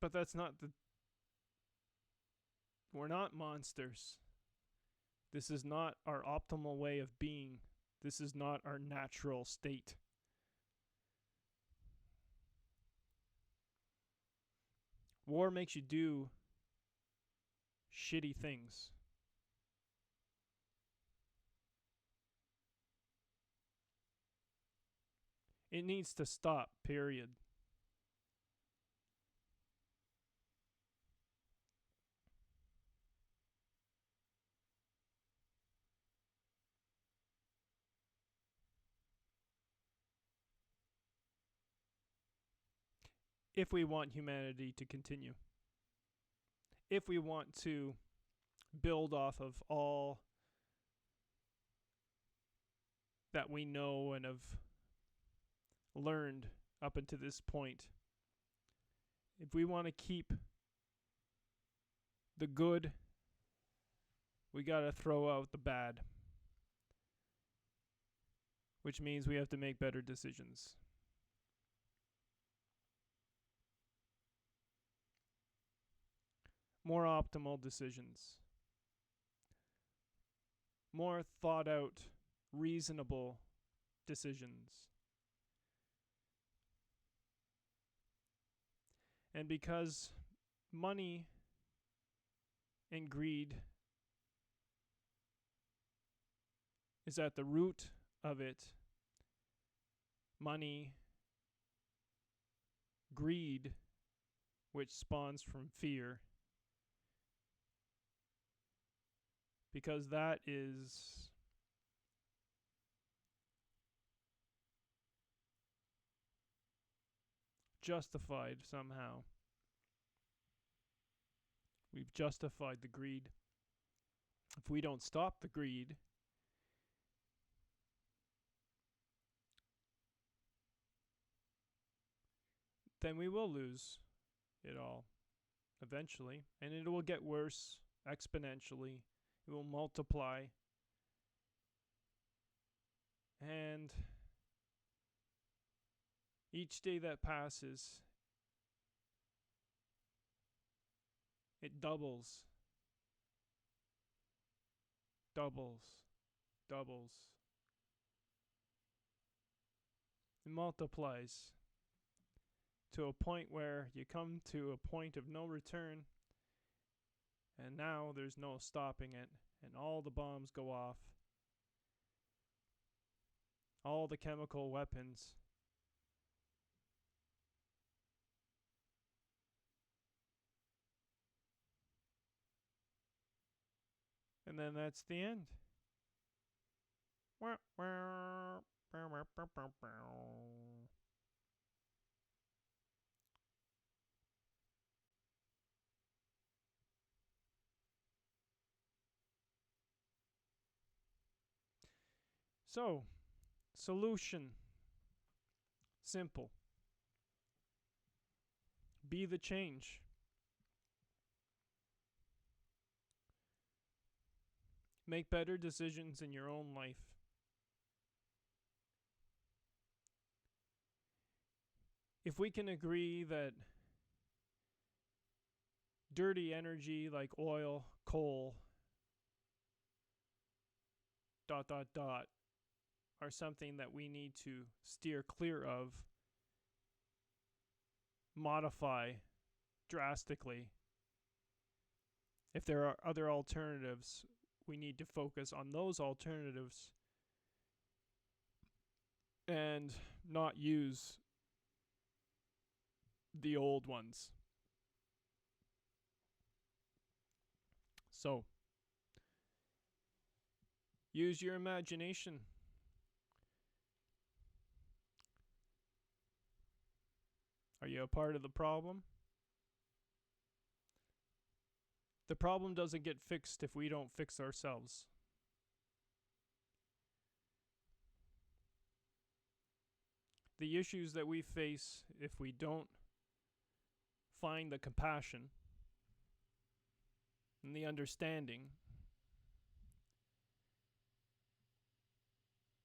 But that's not the... We're not monsters. This is not our optimal way of being. This is not our natural state. War makes you do shitty things. It needs to stop, period. if we want humanity to continue. If we want to build off of all that we know and have learned up until this point, if we want to keep the good, we got to throw out the bad, which means we have to make better decisions. More optimal decisions. More thought out, reasonable decisions. And because money and greed is at the root of it, money, greed, which spawns from fear, because that is justified somehow. We've justified the greed. If we don't stop the greed, then we will lose it all eventually, and it will get worse exponentially. It will multiply, and each day that passes, it doubles, doubles, doubles. It multiplies to a point where you come to a point of no return, and now there's no stopping it, and all the bombs go off. All the chemical weapons. And then that's the end. So, solution. Simple. Be the change. Make better decisions in your own life. If we can agree that dirty energy like oil, coal, ... are something that we need to steer clear of, modify drastically. If there are other alternatives, we need to focus on those alternatives and not use the old ones. So, use your imagination. Are you a part of the problem? The problem doesn't get fixed if we don't fix ourselves. The issues that we face, if we don't find the compassion and the understanding,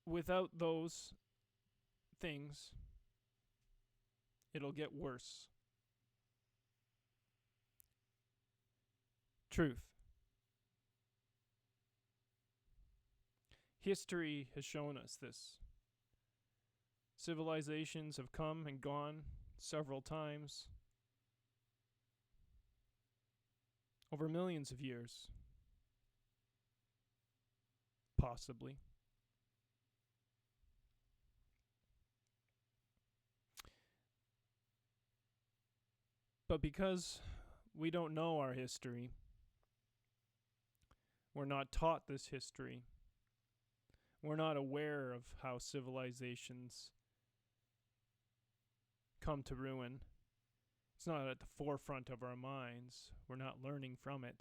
without those things, it'll get worse. Truth. History has shown us this. Civilizations have come and gone several times over millions of years. Possibly. But because we don't know our history, we're not taught this history, we're not aware of how civilizations come to ruin, it's not at the forefront of our minds, we're not learning from it,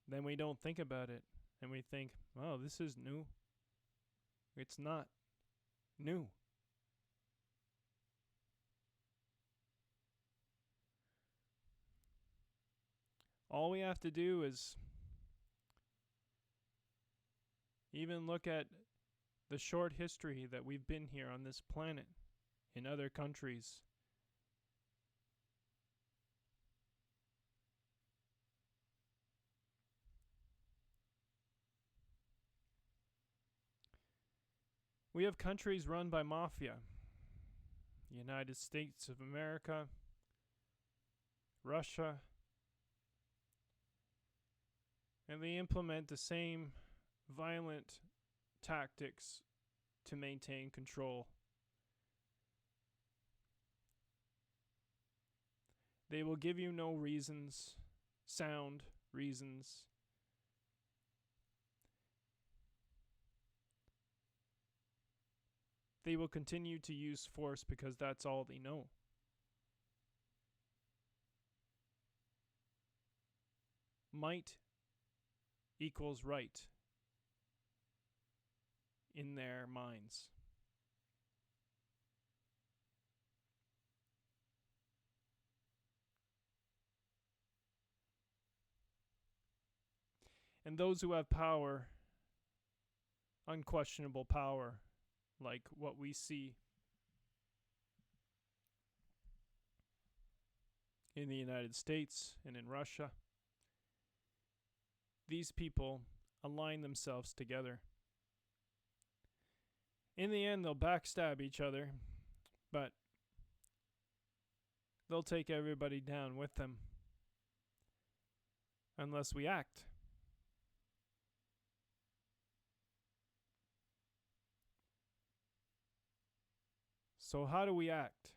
then we don't think about it. And we think, oh, this is new. It's not new. All we have to do is even look at the short history that we've been here on this planet in other countries. We have countries run by mafia. The United States of America, Russia, and they implement the same violent tactics to maintain control. They will give you no reasons, sound reasons. They will continue to use force because that's all they know. Might equals right in their minds. And those who have power, unquestionable power, like what we see in the United States and in Russia, these people align themselves together. In the end, they'll backstab each other, but they'll take everybody down with them unless we act. So how do we act?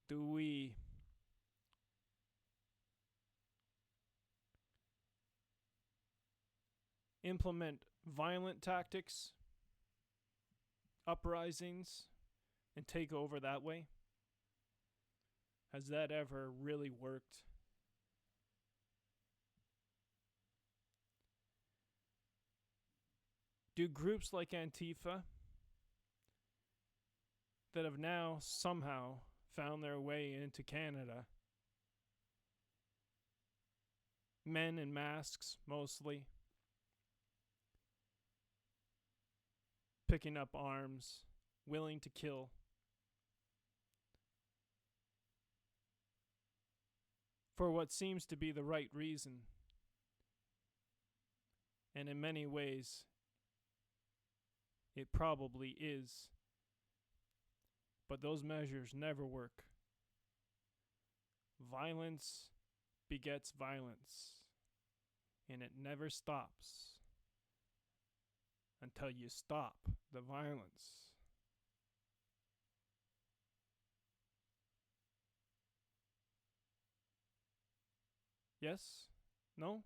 Do we implement violent tactics, uprisings, and take over that way? Has that ever really worked? Do groups like Antifa, that have now somehow found their way into Canada, men in masks mostly, picking up arms, willing to kill, for what seems to be the right reason, and in many ways it probably is. But those measures never work. Violence begets violence, and it never stops until you stop the violence. Yes? No?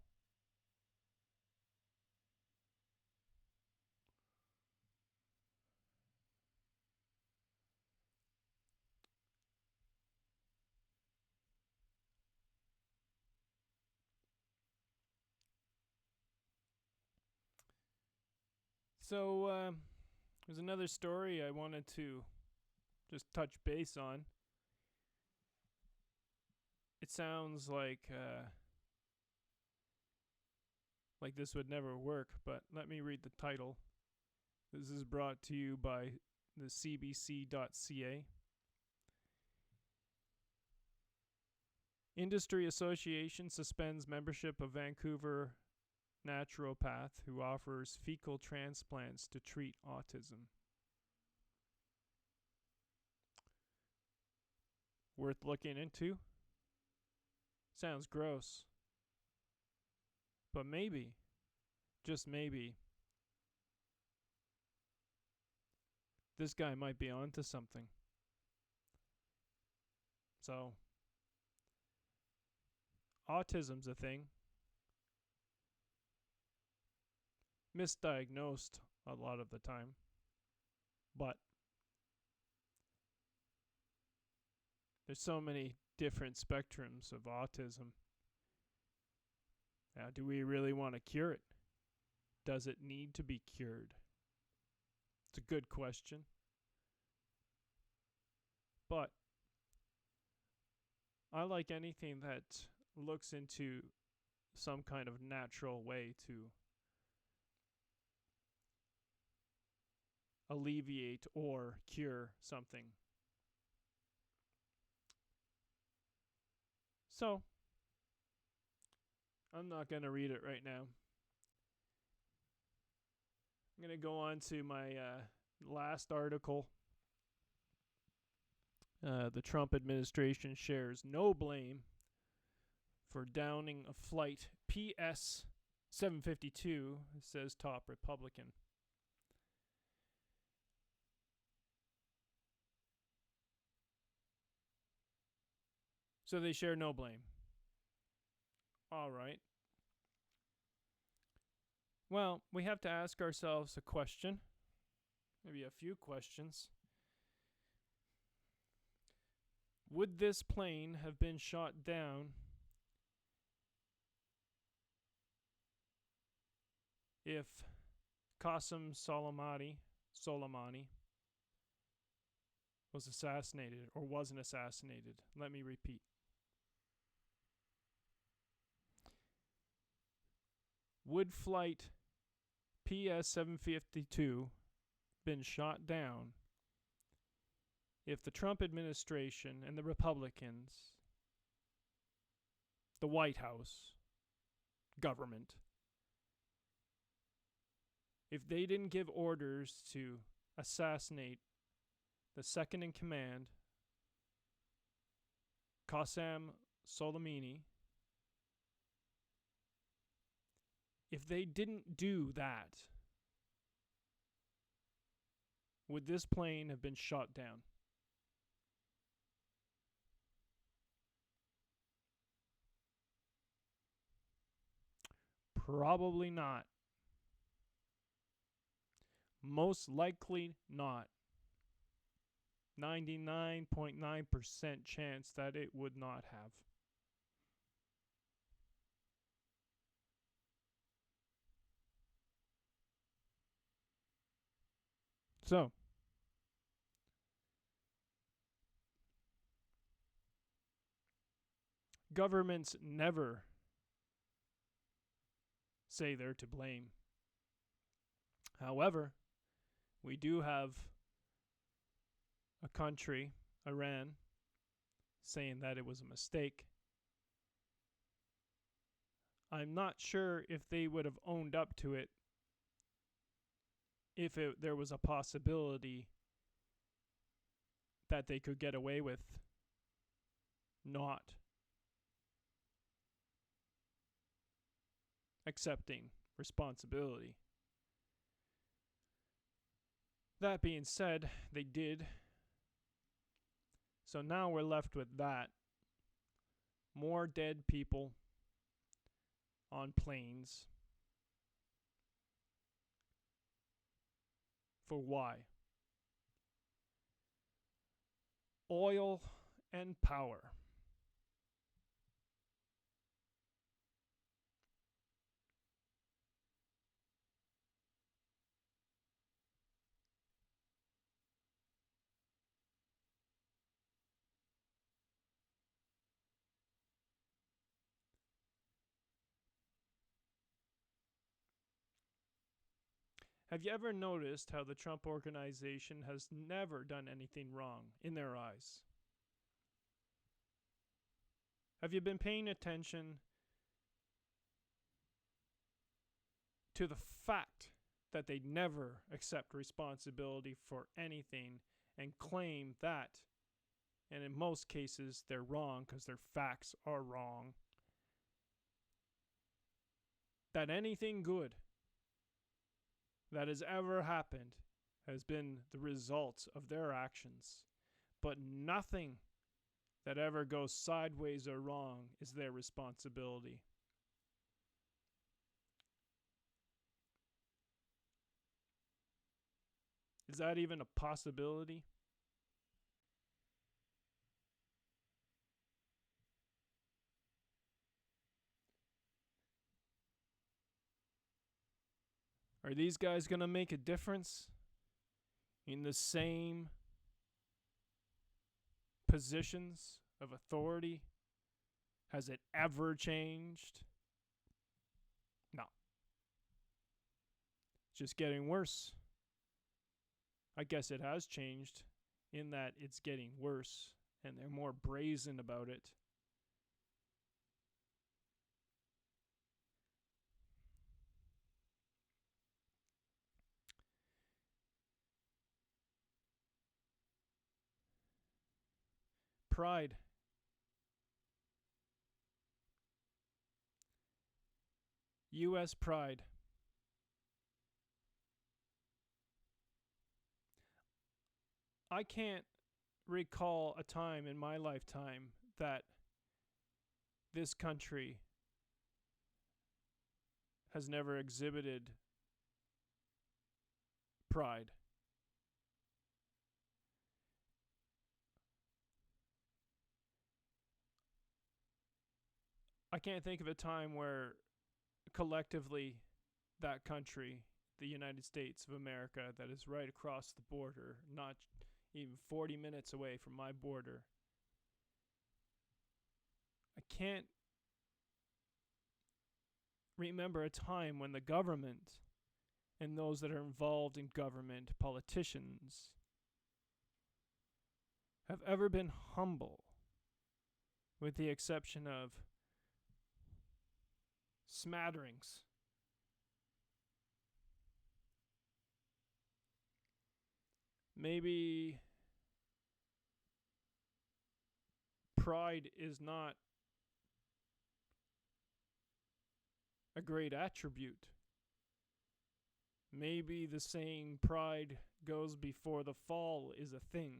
So, there's another story I wanted to just touch base on. It sounds like this would never work, but let me read the title. This is brought to you by the cbc.ca. Industry Association suspends membership of Vancouver naturopath who offers fecal transplants to treat autism. Worth looking into? Sounds gross. But maybe, just maybe, this guy might be onto something. So, autism's a thing. Misdiagnosed a lot of the time. But There's so many different spectrums of autism. Now, do we really want to cure it? Does it need to be cured? It's a good question. But I like anything that looks into some kind of natural way to alleviate or cure something. So, I'm not going to read it right now. I'm going to go on to my last article. The Trump administration shares no blame for downing a flight PS 752, says top Republican. So they share no blame. All right. Well, we have to ask ourselves a question, maybe a few questions. Would this plane have been shot down if Qasem Soleimani was assassinated or wasn't assassinated? Let me repeat. Would flight PS 752 been shot down if the Trump administration and the Republicans, the White House, government, if they didn't give orders to assassinate the second in command, Qasem Soleimani, if they didn't do that, would this plane have been shot down? Probably not. Most likely not. 99.9% chance that it would not have. So, governments never say they're to blame. However, we do have a country, Iran, saying that it was a mistake. I'm not sure if they would have owned up to it if there was a possibility that they could get away with not accepting responsibility. That being said, they did. So now we're left with that. More dead people on planes. For why? Oil and power. Have you ever noticed how the Trump organization has never done anything wrong in their eyes? Have you been paying attention to the fact that they never accept responsibility for anything and claim that, and in most cases they're wrong because their facts are wrong, that anything good that has ever happened has been the result of their actions, but nothing that ever goes sideways or wrong is their responsibility. Is that even a possibility? Are these guys going to make a difference in the same positions of authority? Has it ever changed? No. It's just getting worse. I guess it has changed in that it's getting worse and they're more brazen about it. Pride. U.S. pride. I can't recall a time in my lifetime that this country has never exhibited pride. I can't think of a time where collectively that country, the United States of America, that is right across the border, not even 40 minutes away from my border, I can't remember a time when the government and those that are involved in government, politicians, have ever been humble, with the exception of smatterings. Maybe pride is not a great attribute. Maybe the saying pride goes before the fall is a thing.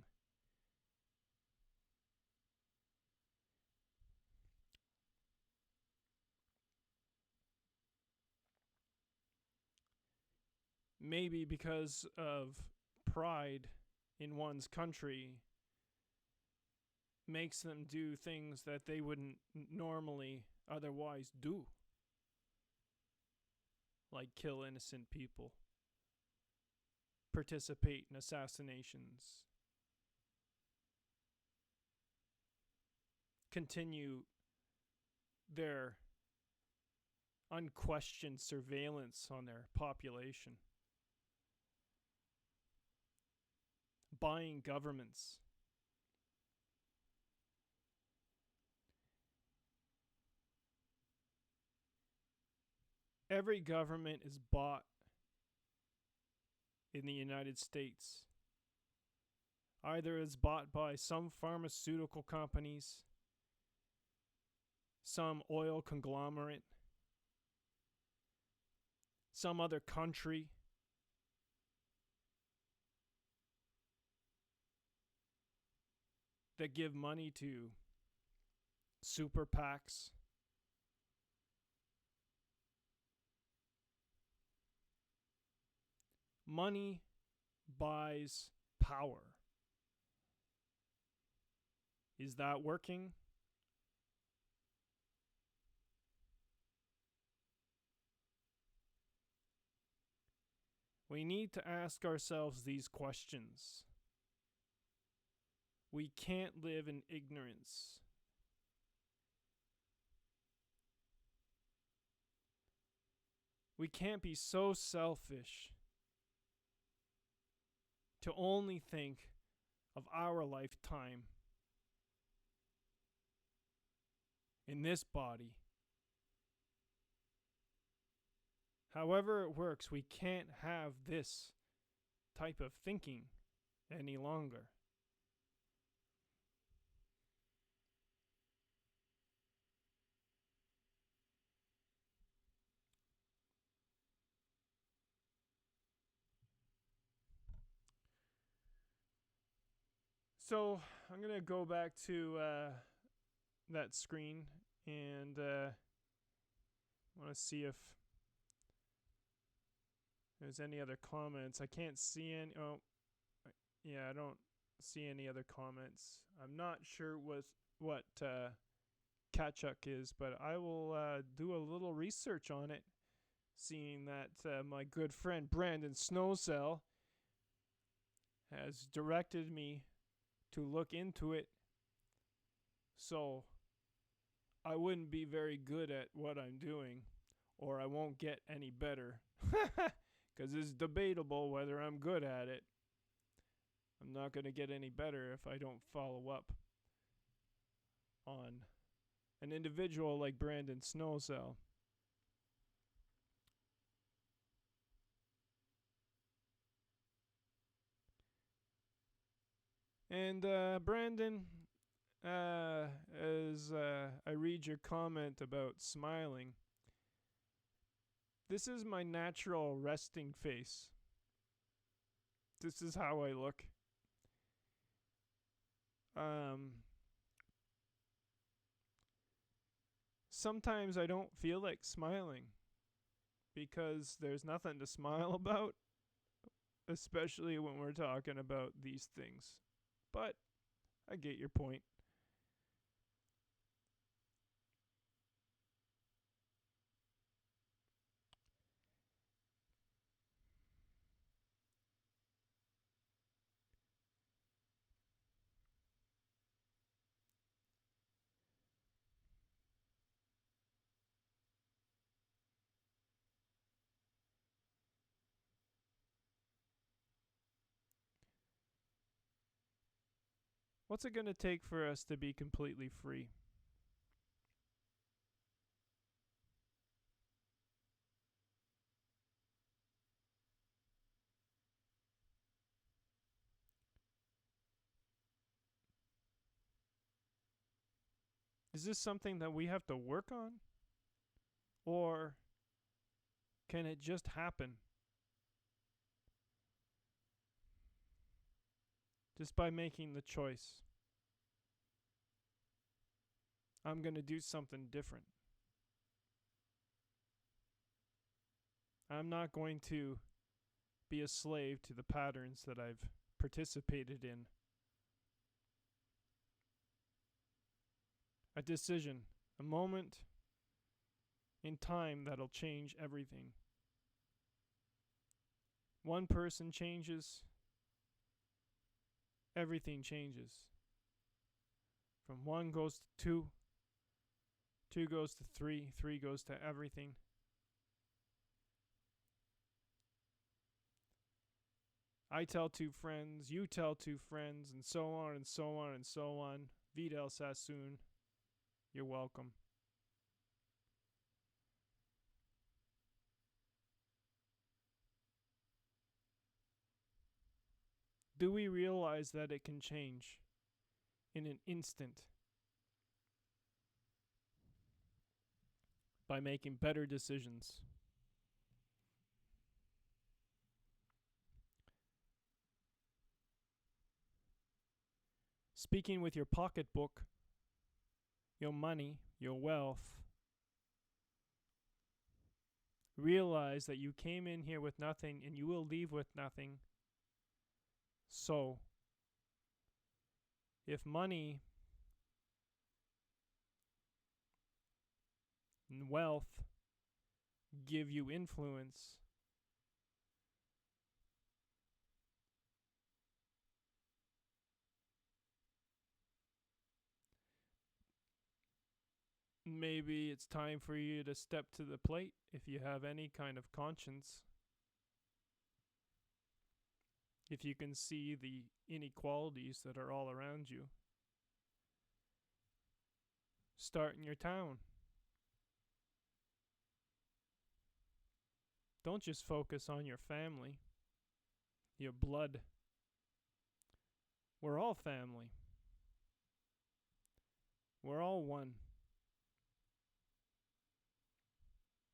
Maybe because of pride in one's country makes them do things that they wouldn't normally otherwise do, like kill innocent people, participate in assassinations, continue their unquestioned surveillance on their population, buying governments. Every government is bought in the United States. Either it's bought by some pharmaceutical companies, some oil conglomerate, some other country, that give money to super PACs. Money buys power. Is that working? We need to ask ourselves these questions. We can't live in ignorance. We can't be so selfish to only think of our lifetime in this body. However it works, we can't have this type of thinking any longer. So I'm going to go back to that screen and want to see if there's any other comments. I can't see any. Oh, yeah, I don't see any other comments. I'm not sure what Kachuk is, but I will do a little research on it, seeing that my good friend Brandon Snowcell has directed me to look into it, so I wouldn't be very good at what I'm doing, or I won't get any better. Because it's debatable whether I'm good at it. I'm not going to get any better if I don't follow up on an individual like Brandon Snowcell. And Brandon, as I read your comment about smiling, this is my natural resting face. This is how I look. Sometimes I don't feel like smiling because there's nothing to smile about, especially when we're talking about these things. But I get your point. What's it going to take for us to be completely free? Is this something that we have to work on? Or can it just happen? Just by making the choice. I'm going to do something different. I'm not going to be a slave to the patterns that I've participated in. A decision, a moment in time that'll change everything. One person changes, everything changes. From one goes to two, two goes to three, three goes to everything. I tell two friends, you tell two friends, and so on and so on and so on. Vidal Sassoon, you're welcome. Do we realize that it can change in an instant by making better decisions? Speaking with your pocketbook, your money, your wealth, realize that you came in here with nothing and you will leave with nothing. So, if money and wealth give you influence, maybe it's time for you to step to the plate if you have any kind of conscience. If you can see the inequalities that are all around you. Start in your town. Don't just focus on your family, your blood. We're all family. We're all one.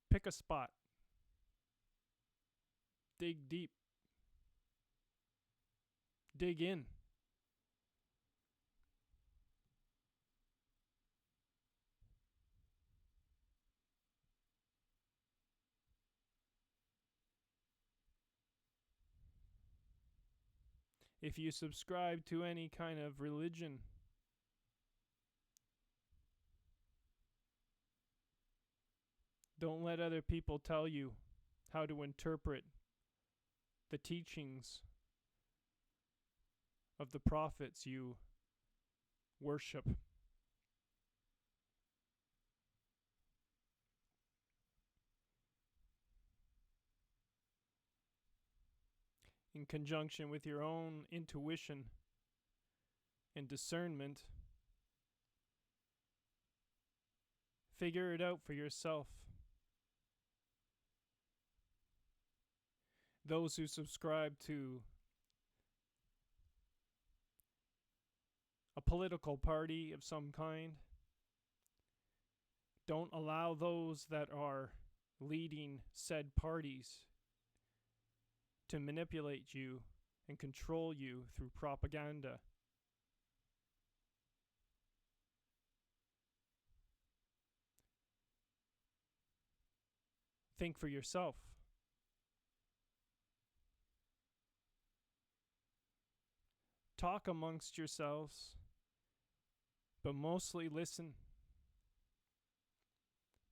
Pick a spot. Dig deep. Dig in. If you subscribe to any kind of religion, don't let other people tell you how to interpret the teachings of the prophets you worship. In conjunction with your own intuition and discernment, figure it out for yourself. Those who subscribe to a political party of some kind, don't allow those that are leading said parties to manipulate you and control you through propaganda. Think for yourself. Talk amongst yourselves, but mostly listen.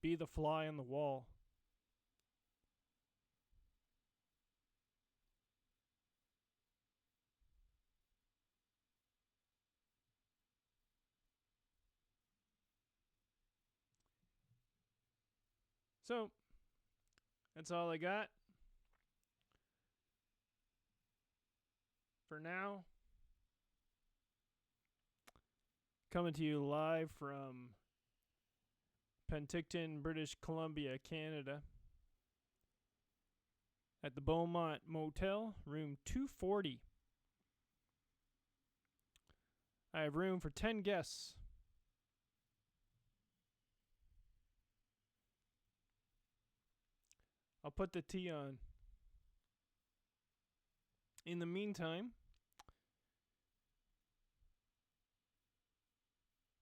Be the fly on the wall. So, that's all I got for now. Coming to you live from Penticton, British Columbia, Canada, at the Beaumont Motel, room 240. I have room for 10 guests. I'll put the tea on. In the meantime,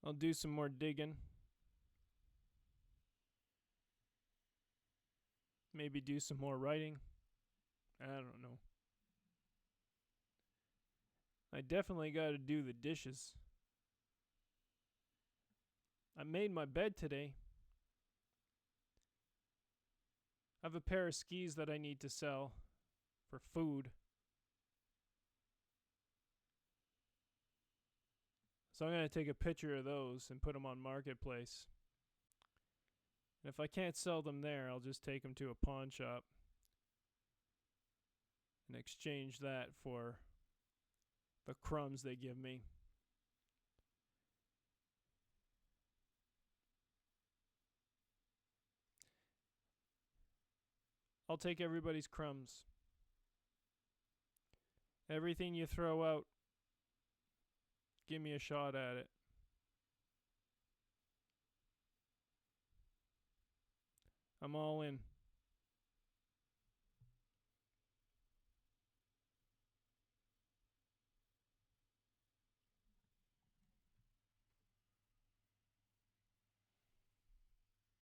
I'll do some more digging. Maybe do some more writing. I don't know. I definitely got to do the dishes. I made my bed today. I have a pair of skis that I need to sell for food. So I'm going to take a picture of those and put them on Marketplace. And if I can't sell them there, I'll just take them to a pawn shop and exchange that for the crumbs they give me. I'll take everybody's crumbs. Everything you throw out, give me a shot at it. I'm all in.